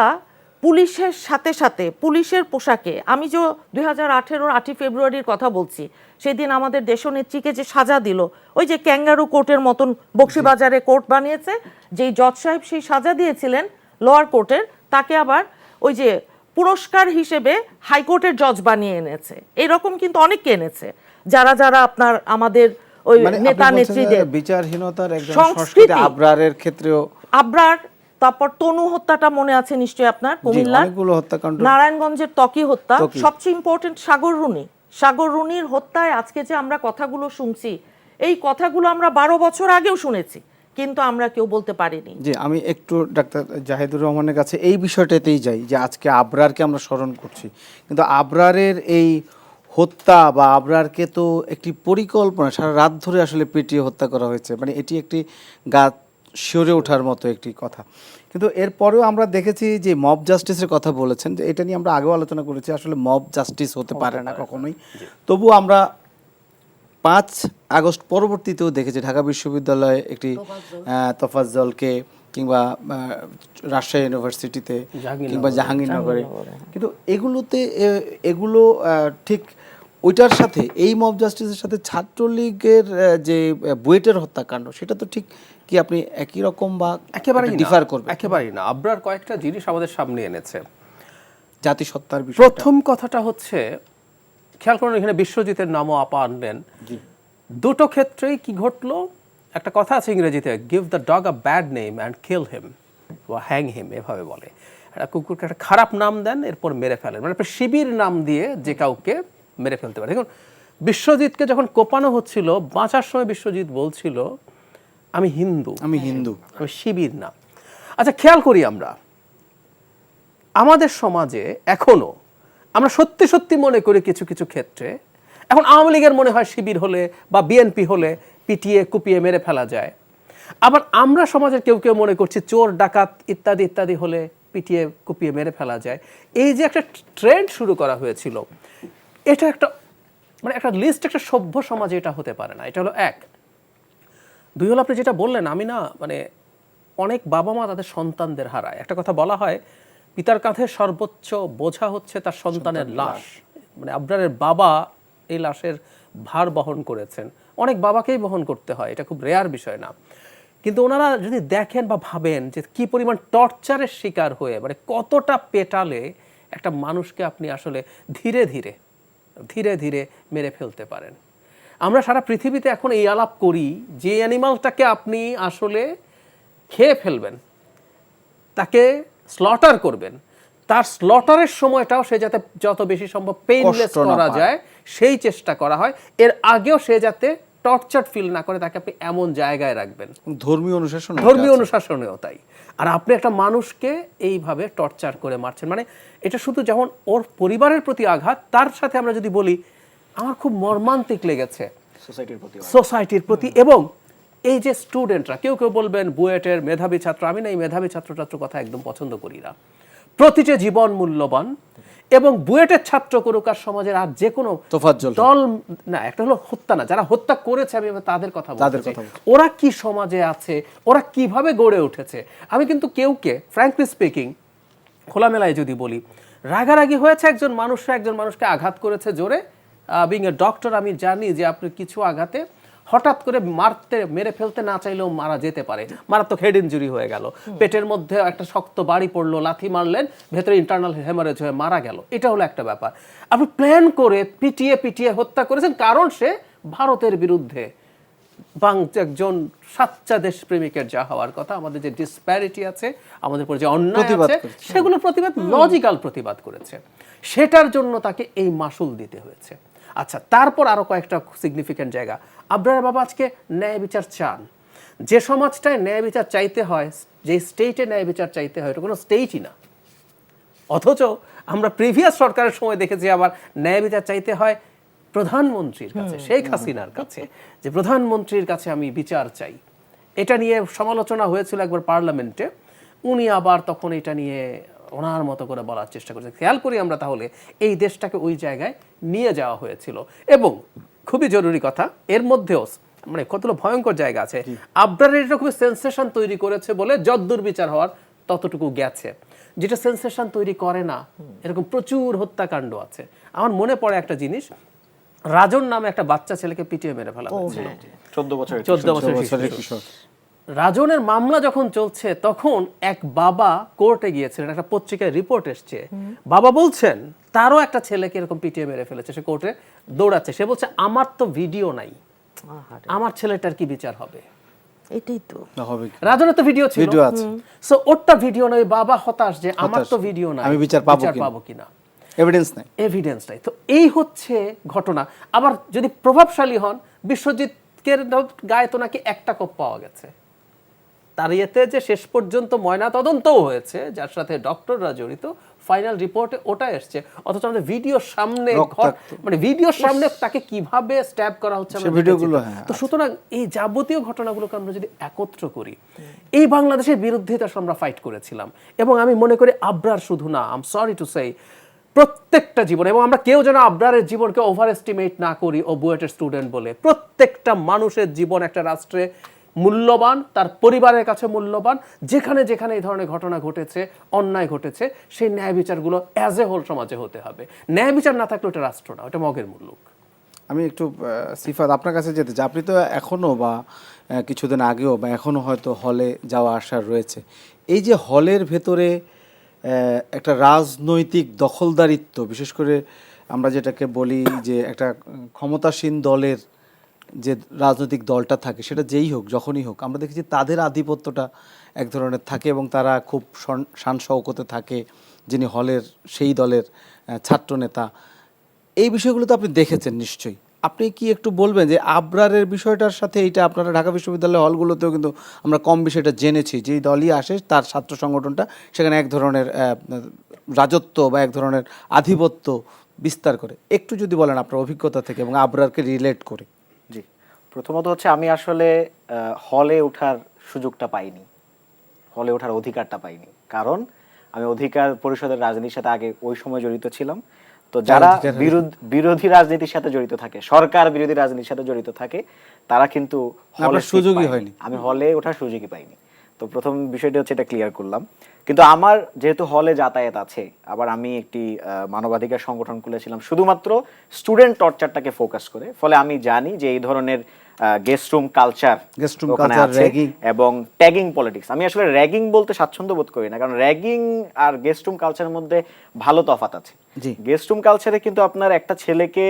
পুলিশের সাথে সাথে, পুলিশের পোশাকে, আমি যে 2018-র 8ই ফেব্রুয়ারির কথা বলছি, সেদিন আমাদের দেশনেত্রীকে যে সাজা দিল, ওই যে ক্যাঙ্গারু কোর্টের মতন বক্সিবাজারে কোর্ট বানিয়েছে, যেই জজ সাহেব সেই সাজা দিয়েছিলেন লোয়ার কোর্টের, তাকে আবার ওই যে পুরস্কার হিসেবে হাইকোর্টের জজ বানিয়ে এনেছে। এরকম কিন্তু অনেককে এনেছে, যারা যারা আপনার আমাদের ওই নেতা নেত্রীদের বিচারহীনতার একজন সংস্কৃতি। আবরারের ক্ষেত্রেও আবরার, তারপর তনু হত্যাটা মনে আছে নিশ্চয়ই আপনার, কুমিল্লার, নারায়ণগঞ্জের ত্বকী হত্যা, সবচেয়ে ইম্পর্টেন্ট সাগর রুনির হত্যায় আজকে যে আমরা কথাগুলো শুনছি, এই কথাগুলো আমরা 12 বছর আগেও শুনেছি, কিন্তু আমরা কেউ বলতে পারিনি। জি, আমি একটু ডাক্তার জাহিদুর রহমানের কাছে এই বিষয়টাতেই যাই, যে আজকে আবরারকে আমরা স্মরণ করছি, কিন্তু আবরারের এই হত্যা বা আবরারকে তো একটি পরিকল্পনা, সারা রাত ধরে আসলে পিটিয়ে হত্যা করা হয়েছে, মানে এটি একটি গা শিউরে ওঠার মতো একটি কথা। কিন্তু এরপরেও আমরা দেখেছি যে মব জাস্টিসের কথা বলেছেন, যে এটা নিয়ে আমরা আগেও আলোচনা করেছি, আসলে মব জাস্টিস হতে পারে না কখনোই। তবু আমরা 5 আগস্ট পরবর্তীতেও দেখেছি ঢাকা বিশ্ববিদ্যালয়ে একটি তোফাজ্জলকে, কিংবা রাজশাহী ইউনিভার্সিটিতে, কিংবা জাহাঙ্গীরনগরে, কিন্তু এগুলো ঠিক ওইটার সাথে, এই মব জাস্টিসের সাথে ছাত্রলীগের যে বুয়েটের হত্যাকাণ্ড, সেটা তো ঠিক কি আপনি একই রকম বা একেবারেই ডিফার করবেন? একেবারেই না। আবরার কয়েকটা জিনিস আমাদের সামনে এনেছে। জাতিসত্তার বিষয়? প্রথম কথাটা হচ্ছে, খেয়াল করুন এখানে বিশ্বজিতের নামও আপা আনলেন। দুটো ক্ষেত্রেই কি ঘটলো, একটা কথা আছে ইংরেজিতে, give the dog a bad name and kill him বা হ্যাং হিম, এভাবে বলে। একটা কুকুরকে একটা খারাপ নাম দেন, এরপর মেরে ফেলেন, মানে একটা শিবির নাম দিয়ে যে কাউকে মেরে ফেলতে পারে। দেখুন বিশ্বজিৎকে যখন কোপানো হচ্ছিল, বাঁচার সময় বিশ্বজিৎ বলছিল আমি হিন্দু, আমি হিন্দু, আমি শিবির না। আচ্ছা খেয়াল করি আমরা আমাদের সমাজে এখনো আমরা সত্যি সত্যি মনে করি কিছু কিছু ক্ষেত্রে, এখন আওয়ামী লীগের মনে হয় শিবির হলে বা বিএনপি হলে পিটিয়ে কুপিয়ে মেরে ফেলা যায়, আবার আমরা সমাজের কেউ কেউ মনে করছি চোর ডাকাত ইত্যাদি ইত্যাদি হলে পিটিয়ে কুপিয়ে মেরে ফেলা যায়। এই যে একটা ট্রেন্ড শুরু করা হয়েছিল, এটা একটা মানে একটা লিস্ট, একটা সভ্য সমাজে এটা হতে পারে না। এটা হলো এক। দুই হলো আপনি যেটা বললেন, আমি না মানে অনেক বাবা মা তাদের সন্তানদের হারায়। একটা কথা বলা হয়, পিতার কাঁধে সর্বোচ্চ বোঝা হচ্ছে তার সন্তানের লাশ। মানে আবরারের বাবা এই লাশের ভার বহন করেছেন, অনেক বাবাকেই বহন করতে হয়, এটা খুব রেয়ার বিষয় না। কিন্তু ওনারা যদি দেখেন বা ভাবেন যে কি পরিমাণ টর্চারের শিকার হয়ে, মানে কতটা পেটালে একটা মানুষকে আপনি আসলে ধীরে ধীরে ধীরে ধীরে মেরে ফেলতে পারেন। আমরা সারা পৃথিবীতে এখন এই আলাপ করি যে অ্যানিমালটাকে আপনি আসলে খেয়ে ফেলবেন, তাকে স্লটার করবেন, তার স্লটারের সময়টাও সে যাতে যত বেশি সম্ভব পেইনলেস করা যায় সেই চেষ্টা করা হয়। এর আগেও সে যাতে টর্চার ফিল না করে, তাকে আপনি এমন জায়গায় রাখবেন। ধর্মীয় অনুশাসন, ধর্মীয় অনুশাসনেও তাই। আর আপনি একটা মানুষকে এইভাবে টর্চার করে মারছেন, মানে এটা শুধু যেমন ওর পরিবারের প্রতি আঘাত, তার সাথে আমরা যদি বলি আমার খুব মর্মান্তিক লেগেছে সোসাইটির প্রতি। এবং এই যে স্টুডেন্টরা, কেউ কেউ বলবেন বুয়েটের মেধাবী ছাত্র, আমি না এই মেধাবী ছাত্র কথা একদম পছন্দ করি না। প্রতিটি জীবন মূল্যবান, এবং বুয়েটের ছাত্র করুক আর সমাজের আর যে কোনো দল না, একটা হলো হত্যা না, যারা হত্যা করেছে আমি তাদের কথা বলছি, ওরা কি সমাজে আছে, ওরা কিভাবে গড়ে উঠেছে। আমি কিন্তু কেউকে ফ্র্যাঙ্কলি স্পিকিং খোলামেলায় যদি বলি, রাগারাগি হয়েছে একজন মানুষকে আঘাত করেছে জোরে, বিং এ ডক্টর আমি জানি যে আপনি কিছু আঘাতে হঠাৎ করে মেরে ফেলতে না চাইলেও মারা যেতে পারে, মারাত্মক হেড ইনজুরি হয়ে গেল, পেটের মধ্যে একটা শক্ত বাড়ি পড়লো, লাথি মারলেন, ভেতরে ইন্টারনাল হেমারেজ হয়ে মারা গেল, এটা হলো একটা ব্যাপার। আপনি প্ল্যান করে পিটিয়ে পিটিয়ে হত্যা করেছেন কারণ সে ভারতের বিরুদ্ধে, একজন সাচ্চা দেশপ্রেমিকের যা হওয়ার কথা, আমাদের যে ডিসপ্যারিটি আছে, আমাদের উপর যে অন্যায় আছে, সেগুলো প্রতিবাদ, লজিক্যাল প্রতিবাদ করেছে, সেটার জন্য তাকে এই মাসুল দিতে হয়েছে। আচ্ছা, তারপর আরো কয়েকটা সিগনিফিক্যান্ট জায়গা। আবরার বাবা আজকে ন্যায় বিচার চান। যে সমাজটায় ন্যায় বিচার চাইতে হয়, যে স্টেটে ন্যায় বিচার চাইতে হয়, এটা কোনো স্টেটই না। অথচ আমরা প্রিভিয়াস সরকারের সময় দেখেছি আবার ন্যায় বিচার চাইতে হয় প্রধানমন্ত্রীর কাছে, শেখ হাসিনার কাছে, যে প্রধানমন্ত্রীর কাছে আমি বিচার চাই। এটা নিয়ে সমালোচনা হয়েছিল একবার পার্লামেন্টে, উনি আবার তখন এটা নিয়ে ওনার মতো করে বলার চেষ্টা করেছে। খেয়াল করি আমরা তাহলে এই দেশটাকে ওই জায়গায় নিয়ে যাওয়া হয়েছিল। এবং খুবই জরুরি কথা, এর মধ্যেও মানে কতগুলো ভয়ঙ্কর জায়গা আছে। আবরারের এটা খুবই সেন্সেশন তৈরি করেছে বলে যদ্দূর বিচার হওয়ার ততটুকু গেছে, যেটা সেন্সেশন তৈরি করে না এরকম প্রচুর হত্যাকাণ্ড আছে। আমার মনে পড়ে একটা জিনিস, রাজন নামে একটা বাচ্চা ছেলেকে পিটিয়ে মেরে ফেলা হয়েছিল, 14 বছরের কিশোর। রাজনের মামলা যখন চলছে তখন এক বাবা কোর্টে গিয়েছিলেন, একটা পত্রিকায় রিপোর্ট এসছে, বাবা বলছেন তারও একটা ছেলেকে এরকম পিটিয়ে মেরে ফেলেছে, সে কোর্টে দৌড়াচ্ছে, সে বলছে আমার তো ভিডিও নাই, আমার ছেলেটার কি বিচার হবে? এটাই তো হবে। রাজনের তো ভিডিও ছিল, সো ওরটা ভিডিও নাই, বাবা হতাশ যে আমার তো ভিডিও নাই, আমি বিচার পাবো কিনা, এভিডেন্স নাই। তো এই হচ্ছে ঘটনা। আবার যদি প্রভাবশালী হন, বিশ্বজিৎকের গায়ে তো নাকি একটা কোপ পাওয়া গেছে, তার ইয়েতে যে শেষ পর্যন্ত ময়না তদন্তও হয়েছে, যার সাথে ডক্টররা জড়িত, ফাইনাল রিপোর্টে ওটা এসছে। অথচ আমাদের ভিডিওর সামনে, মানে ভিডিওর সামনে তাকে কিভাবে স্ট্যাব করা হচ্ছে তো। সুতরাং এই যাবতীয় ঘটনাগুলোকে আমরা যদি একত্র করি, এই বাংলাদেশের বিরুদ্ধে তো আমরা ফাইট করেছিলাম। এবং আমি মনে করি আবরার শুধু না, I am sorry to say, প্রত্যেকটা জীবন, এবং আমরা কেউ যেন আবরারের জীবনকে ওভার এস্টিমেট না করি ও বুয়েটের স্টুডেন্ট বলে, প্রত্যেকটা মানুষের জীবন একটা রাষ্ট্রে মূল্যবান, তার পরিবারের কাছে মূল্যবান। যেখানে যেখানে এই ধরনের ঘটনা ঘটেছে, অন্যায় ঘটেছে, সেই ন্যায় বিচারগুলো অ্যাজ এ হোল সমাজে হতে হবে। ন্যায় বিচার না থাকলে ওটা রাষ্ট্র না, ওটা মগের মুল্লুক। আমি একটু সিফাত আপনার কাছে যেতে চাই, আপনি তো এখনো বা কিছুদিন আগেও বা এখনো হয়তো হলে যাওয়া আসার রয়েছে, এই যে হলের ভেতরে একটা রাজনৈতিক দখলদারিত্ব, বিশেষ করে আমরা যেটাকে বলি যে একটা ক্ষমতাসীন দলের যে রাজনৈতিক দলটা থাকে, সেটা যেই হোক যখনই হোক, আমরা দেখেছি তাদের আধিপত্যটা এক ধরনের থাকে এবং তারা খুব শান শৌকতে থাকে, যিনি হলের সেই দলের ছাত্রনেতা। এই বিষয়গুলো তো আপনি দেখেছেন নিশ্চয়ই। আপনি কি একটু বলবেন যে আবরারের বিষয়টার সাথে এইটা আপনারা ঢাকা বিশ্ববিদ্যালয়ের হলগুলোতেও কিন্তু আমরা কম বিষয়টা জেনেছি, যেই দলই আসে তার ছাত্র সংগঠনটা সেখানে এক ধরনের রাজত্ব বা এক ধরনের আধিপত্য বিস্তার করে। একটু যদি বলেন আপনার অভিজ্ঞতা থেকে এবং আবরারকে রিলেট করে। জি, প্রথমত হচ্ছে আমি আসলে হলে ওঠার সুযোগটা পাইনি, হলে ওঠার অধিকারটা পাইনি, কারণ আমি অধিকার পরিষদের রাজনীতির সাথে আগে ওই সময় জড়িত ছিলাম। তো যারা বিরোধী রাজনীতির সাথে জড়িত থাকে, সরকার বিরোধী রাজনীতির সাথে জড়িত থাকে, তারা কিন্তু হলে সুযোগই হয়নি, আমি হলে ওঠার সুযোগই পাইনি। তো প্রথম বিষয়টা হচ্ছে এটা ক্লিয়ার করলাম। কিন্তু আমার যেহেতু হলে যাতায়াত আছে, আবার আমি একটি মানবাধিকার সংগঠন খুলেছিলাম শুধুমাত্র স্টুডেন্ট টর্চারটাকে ফোকাস করে, ফলে আমি জানি যে এই ধরনের গেস্ট রুম কালচার এবং ট্যাগিং পলিটিক্স। আমি আসলে র্যাগিং বলতে স্বাচ্ছন্দ্য বোধ করি না, কারণ র্যাগিং আর গেস্ট রুম কালচারের মধ্যে ভালো তফাৎ আছে। গেস্ট রুম কালচারে কিন্তু আপনার একটা ছেলেকে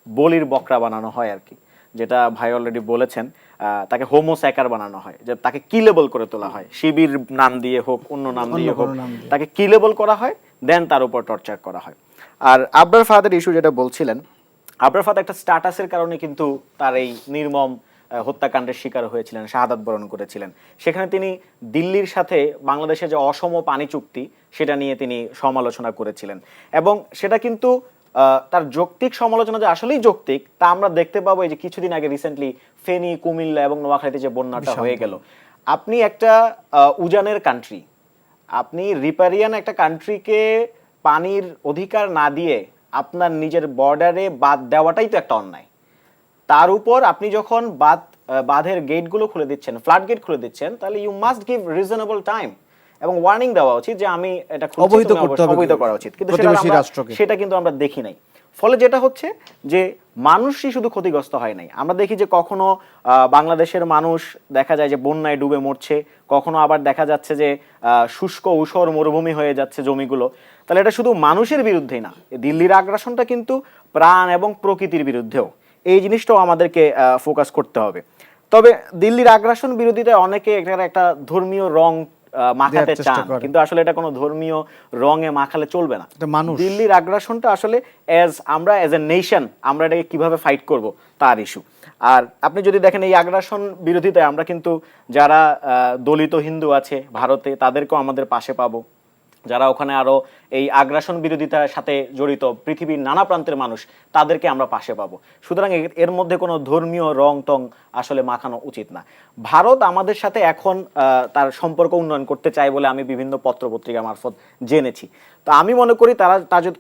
বলির বকরা বানানো হয় আর কি, যেটা ভাই অলরেডি বলেছেন, তাকে হোমোস্যাকার বানানো হয়, যে তাকে কিলেবল করে তোলা হয়, শিবির নাম দিয়ে হোক অন্য নাম দিয়ে হোক, তাকে কিলেবল করা হয়, দেন তার উপর টর্চার করা হয়। আর আবরার ফাহাদের ইস্যু যেটা বলছিলেন, আবরার ফাহাদ একটা স্ট্যাটাসের কারণে কিন্তু তার এই নির্মম হত্যাকাণ্ডের শিকার হয়েছিলেন, শাহাদাত বরণ করেছিলেন। সেখানে তিনি দিল্লির সাথে বাংলাদেশের যে অসম পানি চুক্তি, সেটা নিয়ে তিনি সমালোচনা করেছিলেন, এবং সেটা কিন্তু তার যৌক্তিক সমালোচনা যে আসলেই যৌক্তিক তা আমরা দেখতে পাবো এই যে কিছুদিন আগে রিসেন্টলি ফেনী, কুমিল্লা এবং নোয়াখালীতে যে বন্যাটা হয়ে গেল। আপনি একটা উজানের কান্ট্রি, আপনি রিপারিয়ান একটা কান্ট্রিকে পানির অধিকার না দিয়ে আপনার নিজের বর্ডারে বাঁধ দেওয়াটাই তো একটা অন্যায়। তার উপর আপনি যখন বাঁধের গেটগুলো খুলে দিচ্ছেন, ফ্লাড গেট খুলে দিচ্ছেন, তাহলে you must give reasonable time এবং ওয়ার্নিং দেওয়া উচিত যে আমি এটা অবহিত করা উচিত, কিন্তু সেটা কিন্তু আমরা দেখি নাই। ফলে যেটা হচ্ছে যে মানুষই শুধু ক্ষতিগ্রস্ত হয় নাই, আমরা দেখি যে কখনো বাংলাদেশের মানুষ দেখা যায় যে বন্যায় ডুবে মরছে, কখনো আবার দেখা যাচ্ছে যে শুষ্ক ঊষর মরুভূমি হয়ে যাচ্ছে জমিগুলো। তাহলে এটা শুধু মানুষের বিরুদ্ধেই না, দিল্লির আগ্রাসনটা কিন্তু প্রাণ এবং প্রকৃতির বিরুদ্ধেও। এই জিনিসটাও আমাদেরকে ফোকাস করতে হবে। তবে দিল্লির আগ্রাসন বিরোধিতায় অনেকে একটা ধর্মীয় রং মাখাতে চান, কিন্তু আসলে এটা কোনো ধর্মীয় রঙে মাখালে চলবে না। দিল্লির আগ্রাসনটা আসলে আমরা এজ এ নেশন আমরা এটাকে কিভাবে ফাইট করব তার ইস্যু। আর আপনি যদি দেখেন এই আগ্রাসন বিরোধিতায় আমরা কিন্তু যারা দলিত হিন্দু আছে ভারতে, তাদেরকেও আমাদের পাশে পাবো। যারা ওখানে আরো এই আগ্রাসন বিরোধিতার সাথে জড়িত পৃথিবীর নানা প্রান্তের মানুষ, তাদেরকে আমরা পাশে পাবো। সুতরাং এর মধ্যে কোনো ধর্মীয় রং টং আসলে মাখানো উচিত না। ভারত আমাদের সাথে এখন তার সম্পর্ক উন্নয়ন করতে চায় বলে আমি বিভিন্ন পত্রপত্রিকা মারফত জেনেছি। তো আমি মনে করি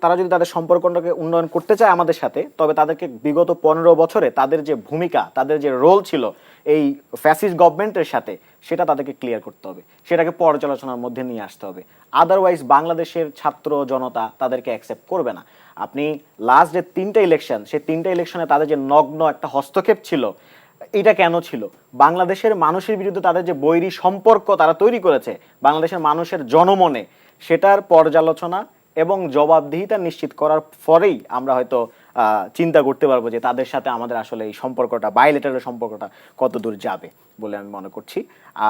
তারা যদি তাদের সম্পর্কটাকে উন্নয়ন করতে চায় আমাদের সাথে, তবে তাদেরকে বিগত 15 বছরে তাদের যে ভূমিকা, তাদের যে রোল ছিল এই ফ্যাসিস্ট গভর্নমেন্টের সাথে, সেটা তাদেরকে ক্লিয়ার করতে হবে, সেটাকে পর্যালোচনার মধ্যে নিয়ে আসতে হবে। আদারওয়াইজ বাংলাদেশের ছাত্র জনতা তাদেরকে অ্যাকসেপ্ট করবে না। আপনি লাস্ট যে 3টা ইলেকশন, সেই 3টা ইলেকশনে তাদের যে নগ্ন একটা হস্তক্ষেপ ছিল, এটা কেন ছিল? বাংলাদেশের মানুষের বিরুদ্ধে তাদের যে বৈরী সম্পর্ক তারা তৈরি করেছে বাংলাদেশের মানুষের জনমনে, সেটার পর্যালোচনা এবং জবাবদিহিতা নিশ্চিত করার পরেই আমরা হয়তো চিন্তা করতে পারবো যে তাদের সাথে আমাদের আসলে এই সম্পর্কটা, বাইলেটারের সম্পর্কটা কত দূর যাবে বলে আমি মনে করছি।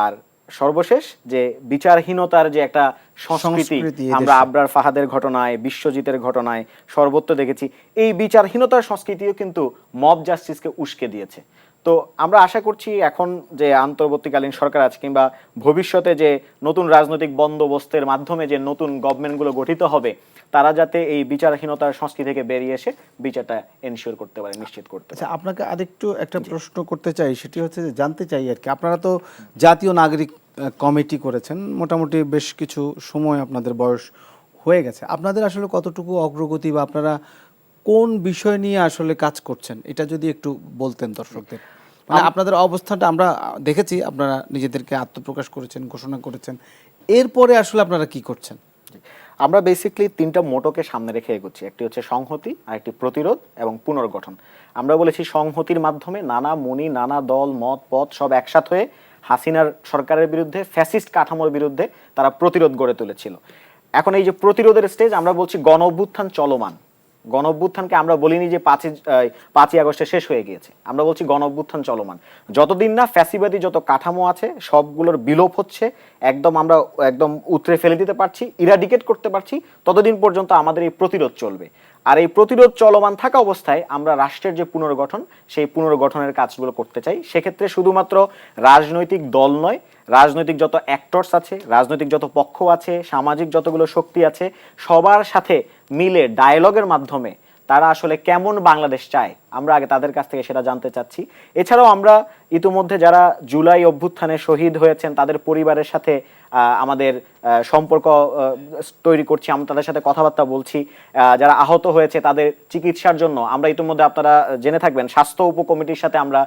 আর সর্বশেষ যে বিচারহীনতার যে একটা সংস্কৃতি আমরা আবরার ফাহাদের ঘটনায়, বিশ্বজিতের ঘটনায় সর্বত্র দেখেছি, এই বিচারহীনতার সংস্কৃতিও কিন্তু মব জাস্টিসকে উস্কে দিয়েছে। তো আমরা আশা করছি এখন যে অন্তর্বর্তীকালীন সরকার আছে কিংবা ভবিষ্যতে যে নতুন রাজনৈতিক বন্দোবস্তের মাধ্যমে যে নতুন গভর্নমেন্টগুলো গঠিত হবে, তারা যাতে এই বিচারহীনতার সংস্কৃতি থেকে বেরিয়ে এসে বিচারটা এনশিওর করতে পারে, নিশ্চিত করতে পারে। আচ্ছা, আপনাকে আরেকটু একটা প্রশ্ন করতে চাই, সেটি হচ্ছে যে জানতে চাই আর কি, আপনারা তো জাতীয় নাগরিক কমিটি করেছেন, মোটামুটি বেশ কিছু সময় আপনাদের বয়স হয়ে গেছে, আপনাদের আসলে কতটুকু অগ্রগতি বা আপনারা কোন বিষয় নিয়ে আসলে কাজ করছেন, এটা যদি একটু বলতেন দর্শকদের। মানে আপনাদের অবস্থানটা আমরা দেখেছি, আপনারা নিজেদেরকে আত্মপ্রকাশ করেছেন, ঘোষণা করেছেন, এরপরে আসলে আপনারা কি করছেন? আমরা বেসিক্যালি 3টা মোটোকে সামনে রেখে এগোচ্ছি। একটি হচ্ছে সংহতি, আরেকটি প্রতিরোধ এবং পুনর্গঠন। আমরা বলেছি সংহতির মাধ্যমে নানা মনি, নানা দল, মত, পথ সব একসাথ হয়ে হাসিনার সরকারের বিরুদ্ধে, ফ্যাসিস্ট কাঠামোর বিরুদ্ধে তারা প্রতিরোধ গড়ে তুলেছিল। এখন এই যে প্রতিরোধের স্টেজ, আমরা বলছি গণ অভ্যুত্থান চলমান। গণ অভ্যুত্থানকে আমরা বলিনি যে 5ই আগস্টে শেষ হয়ে গিয়েছে, আমরা বলছি গণ অভ্যুত্থান চলমান। যতদিন না ফ্যাসিবাদী যত কাঠামো আছে সবগুলোর বিলোপ হচ্ছে, আমরা একদম উতরে ফেলে দিতে পারছি, ইরাডিকেট করতে পারছি, ততদিন পর্যন্ত আমাদের এই প্রতিরোধ চলবে। আর এই প্রতিরোধ চলমান থাকা অবস্থায় আমরা রাষ্ট্রের যে পুনর্গঠন, সেই পুনর্গঠনের কাজগুলো করতে চাই। সেক্ষেত্রে শুধুমাত্র রাজনৈতিক দল নয়, রাজনৈতিক যত অ্যাক্টরস আছে, রাজনৈতিক যত পক্ষ আছে, সামাজিক যতগুলো শক্তি আছে, সবার সাথে মিলে ডায়ালগের মাধ্যমে তারা আসলে কেমন বাংলাদেশ চায়, আমরা আগে তাদের কাছ থেকে সেটা জানতে চাচ্ছি। এছাড়াও আমরা ইতিমধ্যে যারা জুলাই অভ্যুত্থানে শহীদ হয়েছেন তাদের পরিবারের সাথে আমাদের সম্পর্ক তৈরি করছি, আমরা তাদের সাথে কথাবার্তা বলছি। যারা আহত হয়েছে তাদের চিকিৎসার জন্য আমরা ইতিমধ্যে, আপনারা জেনে থাকবেন, স্বাস্থ্য উপকমিটির সাথে আমরা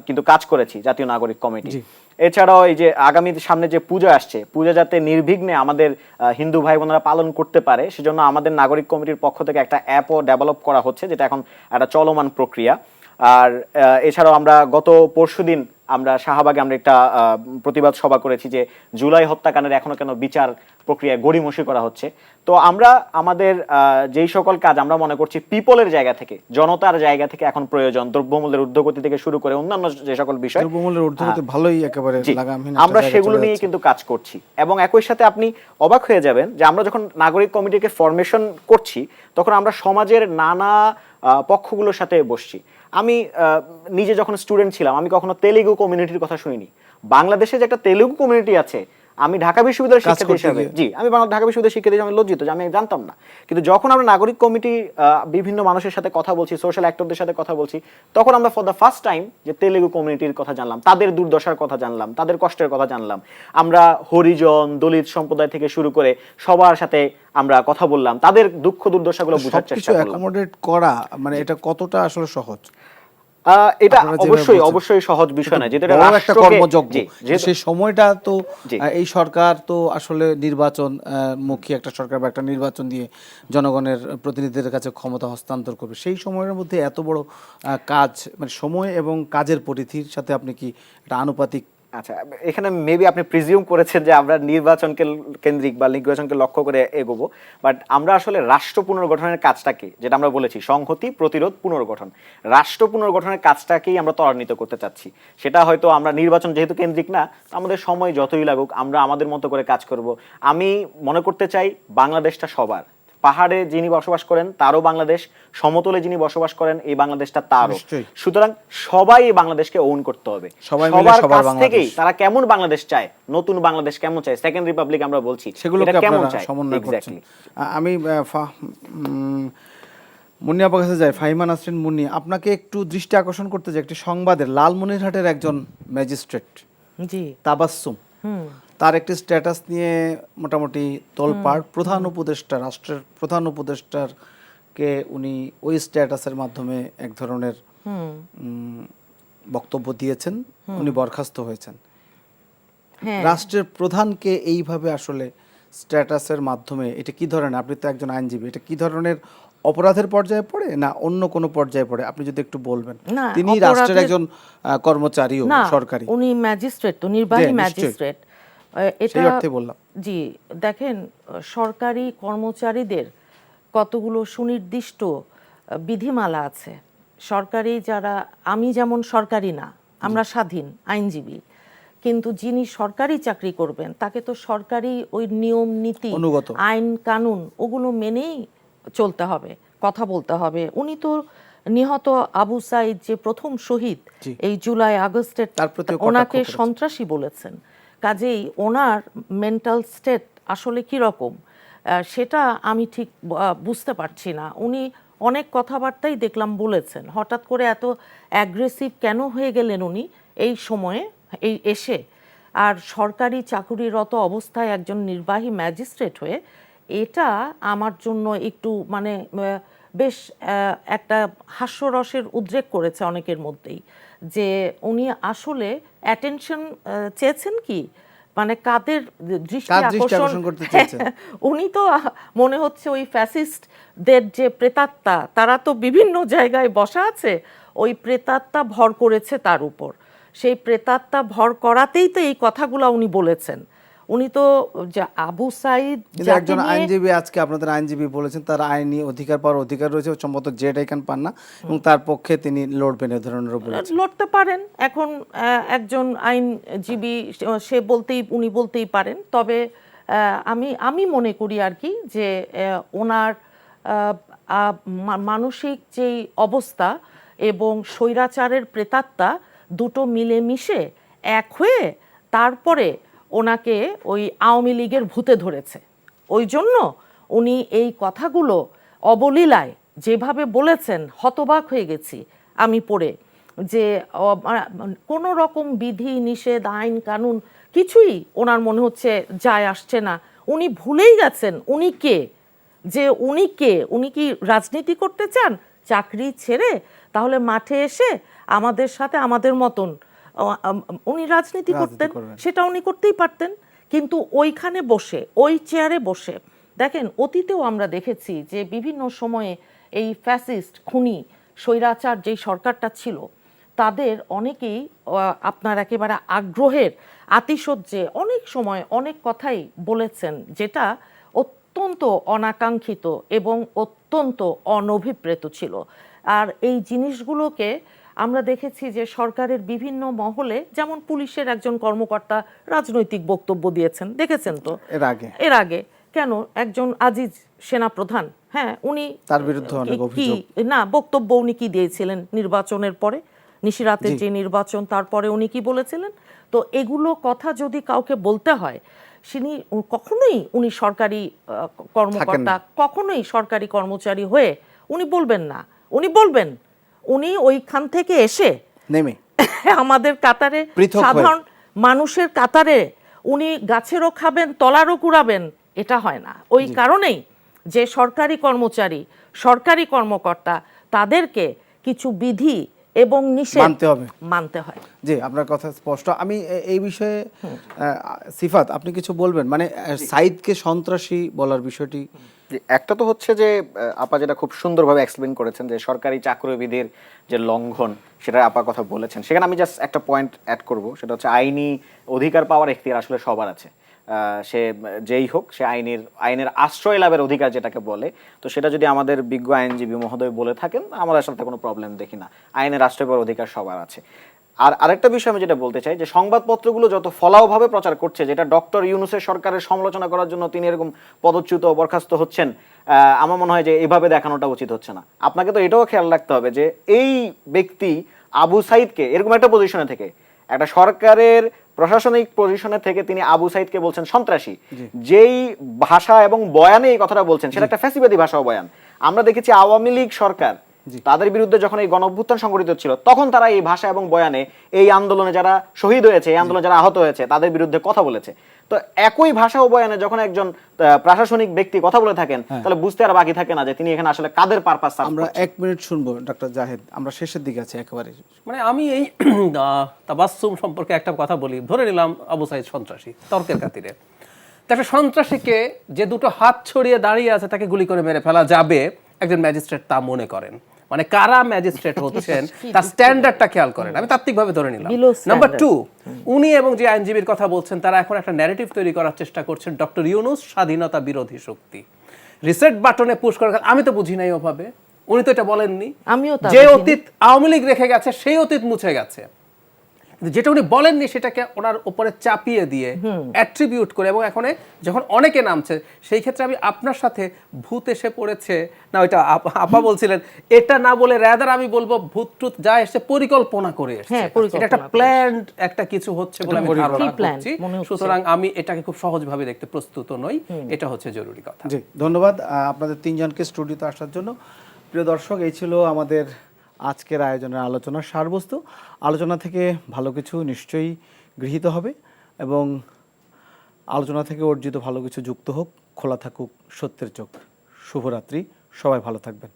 কিন্তু কাজ করেছি, জাতীয় নাগরিক কমিটি। এছাড়াও এই যে আগামী সামনে যে পূজা আসছে, পূজা যাতে নির্বিঘ্নে আমাদের হিন্দু ভাই বোনেরা পালন করতে পারে, সেজন্য আমাদের নাগরিক কমিটির পক্ষ থেকে একটা অ্যাপও ডেভেলপ করা হচ্ছে, যেটা এখন একটা চলমান প্রক্রিয়া। আর এছাড়াও আমরা গত পরশুদিন আমরা শাহবাগে আমরা একটা প্রতিবাদ সভা করেছি যে জুলাই হত্যাকাণ্ডের এখনো কেন বিচার প্রক্রিয়া গড়িমসি করা হচ্ছে। তো আমরা আমাদের যেই সকল কাজ আমরা মনে করছি পিপলের জায়গা থেকে, জনতার জায়গা থেকে এখন প্রয়োজন, দ্রব্যমূল্যের ঊর্ধ্বগতি থেকে শুরু করে অন্যান্য যে সকল বিষয়, দ্রব্যমূল্যের ঊর্ধ্বগতি ভালোই একেবারে লাগামহীন, আমরা সেগুলো নিয়ে কিন্তু কাজ করছি। এবং একই সাথে আপনি অবাক হয়ে যাবেন যে আমরা যখন নাগরিক কমিটিকে ফরমেশন করছি তখন আমরা সমাজের নানা পক্ষগুলোর সাথে বসছি। আমি নিজে যখন স্টুডেন্ট ছিলাম আমি কখনো তেলুগু কমিউনিটির কথা শুনিনি। বাংলাদেশে যে একটা তেলুগু কমিউনিটি আছে, আমি ঢাকা বিশ্ববিদ্যালয়ের শিক্ষার্থী হিসেবে, ঢাকা বিশ্ববিদ্যালয়ের শিক্ষার্থী হিসেবে আমি লজ্জিত যে আমি জানতাম না। কিন্তু যখন আমরা নাগরিক কমিটি বিভিন্ন মানুষের সাথে কথা বলছি, সোশ্যাল অ্যাক্টরদের সাথে কথা বলছি, তখন আমরা ফর দ্য ফার্স্ট টাইম যে তেলুগু কমিউনিটির কথা জানলাম, তাদের দুর্দশার কথা জানলাম, তাদের কষ্টের কথা জানলাম। আমরা হরিজন, দলিত সম্প্রদায় থেকে শুরু করে সবার সাথে আমরা কথা বললাম, তাদের দুঃখ দুর্দশাগুলো বোঝার চেষ্টা করলাম। অ্যাকোমোডেট করা মানে এটা কতটা আসলে সহজ? এটা অবশ্যই সহজ বিষয় না, যেটা একটা কর্মযজ্ঞ, সেই সময়টা তো এই সরকার তো আসলে নির্বাচন মুখী একটা সরকার বা একটা নির্বাচন দিয়ে জনগণের প্রতিনিধিদের কাছে ক্ষমতা হস্তান্তর করবে, সেই সময়ের মধ্যে এত বড় কাজ, মানে সময় এবং কাজের পরিধির সাথে আপনি কি একটা আনুপাতিক? আচ্ছা, এখানে মেবি আপনি প্রিজিউম করেছেন যে আমরা নির্বাচনকে কেন্দ্রিক বা নির্বাচনকে লক্ষ্য করে এগোবো, বাট আমরা আসলে রাষ্ট্র পুনর্গঠনের কাজটাকে, যেটা আমরা বলেছি সংহতি, প্রতিরোধ, পুনর্গঠন, রাষ্ট্র পুনর্গঠনের কাজটাকেই আমরা ত্বরান্বিত করতে চাচ্ছি। সেটা হয়তো আমরা নির্বাচন যেহেতু কেন্দ্রিক না, আমাদের সময় যতই লাগুক আমরা আমাদের মতো করে কাজ করব। আমি মনে করতে চাই বাংলাদেশটা সবার, পাহাড়ে যিনি বসবাস করেন তারও বাংলাদেশ, সমতলে যিনি বসবাস করেন এই বাংলাদেশটা তারও। সুতরাং সবাই এই বাংলাদেশকে ওন করতে হবে, সবার কাছ থেকেই তারা কেমন বাংলাদেশ চায়, নতুন বাংলাদেশ কেমন চায়, সেকেন্ড রিপাবলিক আমরা বলছি, সেগুলোকে কেমন চায় এক্স্যাক্টলি। আমি মুন্নি আপার কাছে যাই, ফাহিমা নাসরিন মুন্নি, আপনাকে একটু দৃষ্টি আকর্ষণ করতে চাই একটি সংবাদের। লালমনিরহাটের একজন ম্যাজিস্ট্রেট তাবাসসুম, তার একটি স্ট্যাটাস নিয়ে মোটামুটি তোলপাড়। প্রধান উপদেষ্টা, রাষ্ট্রের প্রধান উপদেষ্টারকে উনি ওই স্ট্যাটাসের মাধ্যমে এক ধরনের বক্তব্য দিয়েছেন, উনি বরখাস্ত হয়েছেন। রাষ্ট্রের প্রধানকে এইভাবে আসলে স্ট্যাটাসের মাধ্যমে, এটা কি ধরনের, আপনি তো একজন আইনজীবী, এটা কি ধরনের অপরাধের পর্যায়ে পড়ে না অন্য কোনো পর্যায়ে পড়ে, আপনি যদি একটু বলবেন। তিনি রাষ্ট্রের একজন কর্মচারীও, সরকারি, উনি ম্যাজিস্ট্রেট, তো নির্বাহী ম্যাজিস্ট্রেট, এটা বললাম। জি, দেখেন সরকারি কর্মচারীদের কতগুলো সুনির্দিষ্ট বিধিমালা আছে। সরকারি যারা, আমি যেমন সরকারি না, আমরা স্বাধীন আইনজীবী, কিন্তু যিনি সরকারি চাকরি করবেন তাকে তো সরকারি ওই নিয়ম নীতি, আইন কানুন ওগুলো মেনেই চলতে হবে, কথা বলতে হবে। উনি তো নিহত আবু সাইদ যে প্রথম শহীদ এই জুলাই আগস্টের, ওনাকে সন্ত্রাসী বলেছেন। কাজেই ওনার মেন্টাল স্টেট আসলে কি রকম সেটা আমি ঠিক বুঝতে পারছি না। উনি অনেক কথাবার্তাই দেখলাম বলেছেন, হঠাৎ করে এত অ্যাগ্রেসিভ কেন হয়ে গেলেন উনি এই সময়ে এই এসে, আর সরকারি চাকুরিরত অবস্থায় একজন নির্বাহী ম্যাজিস্ট্রেট হয়ে, এটা আমার জন্য একটু মানে বেশ একটা হাস্যরসের উদ্রেক করেছে অনেকের মধ্যেই, যে উনি আসলে অ্যাটেনশন চেয়েছেন কি, মানে কাদের দৃষ্টি আকর্ষণ করতে চেয়েছেন। উনি তো মনে হচ্ছে ওই ফ্যাসিস্টদের যে প্রেতাত্মা, তারা তো বিভিন্ন জায়গায় বসা আছে, ওই প্রেতাত্মা ভর করেছে তার উপর, সেই প্রেতাত্মা ভর করাতেই তো এই কথাগুলো উনি বলেছেন। উনি তো যে আবু সাইদ কিন্তু যাকে একজন নিয়ে- আইনজীবী আজকে আপনাদের আইনজীবী বলেছেন তার আইনি অধিকার পাওয়ার অধিকার রয়েছে, সম্ভবত জেড আইকান পান না এবং তার পক্ষে তিনি লড়বেন এ ধরনের বলেছেন। লড়তে পারেন। এখন একজন আইনজীবী উনি বলতেই পারেন। তবে আমি মনে করি আর কি যে ওনার মানসিক যেই অবস্থা এবং স্বৈরাচারের প্রেতাত্মা দুটো মিলেমিশে এক হয়ে তারপরে ওনাকে ওই আওয়ামী লীগের ভূতে ধরেছে। ওই জন্য উনি এই কথাগুলো অবলীলায় যেভাবে বলেছেন, হতবাক হয়ে গেছি আমি পড়ে, যে কোনো রকম বিধি নিষেধ আইন কানুন কিছুই ওনার মনে হচ্ছে যায় আসছে না। উনি ভুলেই গেছেন উনি কে, যে উনি কে, উনি কি রাজনীতি করতে চান চাকরি ছেড়ে, তাহলে মাঠে এসে আমাদের সাথে আমাদের মতন উনি রাজনীতি করতেন, সেটা উনি করতেই পারতেন। কিন্তু ওইখানে বসে ওই চেয়ারে বসে দেখেন, অতীতেও আমরা দেখেছি যে বিভিন্ন সময়ে এই ফ্যাসিস্ট খুনি স্বৈরাচার যেই সরকারটা ছিল তাদের অনেকেই আপনার একেবারে আগ্রহের আতিশয্যে অনেক সময় অনেক কথাই বলেছেন, যেটা অত্যন্ত অনাকাঙ্ক্ষিত এবং অত্যন্ত অনভিপ্রেত ছিল। আর এই জিনিসগুলোকে আমরা দেখেছি যে সরকারের বিভিন্ন মহলে, যেমন পুলিশের একজন কর্মকর্তা রাজনৈতিক বক্তব্য দিয়েছেন, দেখেছেন তো এর আগে কেন একজন আজিজ সেনাপ্রধান, হ্যাঁ উনি তার বিরুদ্ধে অনেক অভিযোগ, না বক্তব্য উনি কি দিয়েছিলেন নির্বাচনের পরে, নিশিরাতের যে নির্বাচন, তারপরে উনি কি বলেছিলেন। তো এগুলো কথা যদি কাউকে বলতে হয়, কখনোই উনি সরকারি কর্মকর্তা, কখনোই সরকারি কর্মচারী হয়ে উনি বলবেন না। উনি বলবেন, উনি ওইখান থেকে এসে নেমে আমাদের কাতারে সাধারণ মানুষের কাতারে উনি গাছেরও খাবেন তলারও কুড়াবেন, এটা হয় না। ওই কারণেই যে সরকারি কর্মচারী সরকারি কর্মকর্তা তাদেরকে কিছু বিধি এবং নিষেধ মানতে হয়। জি, আপনার কথা স্পষ্ট। আমি এই বিষয়ে সিফাত আপনি কিছু বলবেন, মানে সাইদকে সন্ত্রাসী বলার বিষয়টি? একটা তো হচ্ছে যে আপা যেটা খুব সুন্দরভাবে এক্সপ্লেন করেছেন যে সরকারি চাকরিবিধির যে লঙ্ঘন, সেটা আপা কথা বলেছেন। সেখানে আমি জাস্ট একটা পয়েন্ট অ্যাড করব, সেটা হচ্ছে আইনি অধিকার পাওয়ার এখতিয়ার আসলে সবার আছে। সে যেই হোক, সে আইনের আশ্রয় লাভের অধিকার যেটাকে বলে, তো সেটা যদি আমাদের বিজ্ঞ আইনজীবী মহোদয় বলে থাকেন, আমরা আসলে কোনো প্রবলেম দেখি না। আইনের আশ্রয় পাওয়ার অধিকার সবার আছে। আর আরেকটা বিষয় আমি যেটা বলতে চাই, যে সংবাদপত্রগুলো যত ফলাওভাবে প্রচার করছে, যেটা ডক্টর ইউনূসের সরকারের সমালোচনা করার জন্য তিনি এরকম পদচ্যুত বরখাস্ত হচ্ছেন, আমার মনে হয় যে এভাবে দেখানোটা উচিত হচ্ছে না। আপনাকে তো এটাও খেয়াল রাখতে হবে যে এই ব্যক্তি আবু সাইদকে এরকম একটা পজিশনে থেকে, একটা সরকারের প্রশাসনিক পজিশনে থেকে তিনি আবু সাইদকে বলছেন সন্ত্রাসী, যেই ভাষা এবং বয়ানে এই কথাটা বলছেন সেটা একটা ফ্যাসিবাদী ভাষা ও বয়ান। আমরা দেখেছি আওয়ামী লীগ সরকার তাদের বিরুদ্ধে যখন এই গণঅভ্যুত্থান সংগঠিত ছিল, তখন তারা এই ভাষা এবং বয়ানে এই আন্দোলনে যারা শহীদ হয়েছে, এই আন্দোলনে যারা আহত হয়েছে, তাদের বিরুদ্ধে কথা বলেছে। তো একই ভাষা ও বয়ানে যখন একজন প্রশাসনিক ব্যক্তি কথা বলে থাকেন, তাহলে বুঝতে আর বাকি থাকে না যে তিনি এখানে আসলে কাদের পারপাস সার্ভ করছেন। আমরা 1 মিনিট শুনবো ডক্টর জাহেদ, আমরা শেষের দিকে আছি একেবারে। মানে আমি এই তাবাসসুম সম্পর্কে একটা কথা বলি। ধরে নিলাম আবু সাইদ সন্ত্রাসী, তর্কের খাতিরে। একটা সন্ত্রাসীকে যে দুটো হাত ছড়িয়ে দাঁড়িয়ে আছে তাকে গুলি করে মেরে ফেলা যাবে, একজন ম্যাজিস্ট্রেট তা মনে করেন। মানে কারা ম্যাজিস্ট্রেট হচ্ছেন তার স্ট্যান্ডার্ডটা খেয়াল করেন। আমি তাত্ত্বিকভাবে ধরে নিলাম। নাম্বার 2, উনি এবং যে আইনজীবীর কথা বলছেন তারা এখন একটা ন্যারেটিভ তৈরি করার চেষ্টা করছেন, ডক্টর ইউনূস স্বাধীনতা বিরোধী শক্তি। রিসেট বাটনে পুশ করার, আমি তো বুঝি নাই ওভাবে, উনি তো এটা বলেননি। যে অতীত আওয়ামী লীগ রেখে গেছে সেই অতীত মুছে গেছে, যেটা উনি বলেননি সেটাকে ওনার উপরে চাপিয়ে দিয়ে অ্যাট্রিবিউট করে, এবং এখন যখন অনেকে নামছে সেই ক্ষেত্রে আমি আপনার সাথে ভূত এসে পড়েছে না, ওইটা আপা বলছিলেন, এটা না বলে রাদার আমি বলবো ভূত টুত যা এসে পরিকল্পনা করে এসেছে, এটা একটা প্ল্যান্ড একটা কিছু হচ্ছে বলে আমি ধারণা করছি। সুতরাং আমি এটাকে খুব সহজভাবে দেখতে প্রস্তুত নই, এটা হচ্ছে জরুরি কথা। জি, ধন্যবাদ আপনাদের তিনজনকে স্টুডিওতে আসার জন্য। প্রিয় দর্শক, এই ছিল আমাদের আজকের আয়োজনের আলোচনার সারবস্তু। আলোচনা থেকে ভালো কিছু নিশ্চয়ই গৃহীত হবে এবং আলোচনা থেকে অর্জিত ভালো কিছু যুক্ত হোক। খোলা থাকুক সত্যের চোখ। শুভরাত্রি, সবাই ভালো থাকবেন।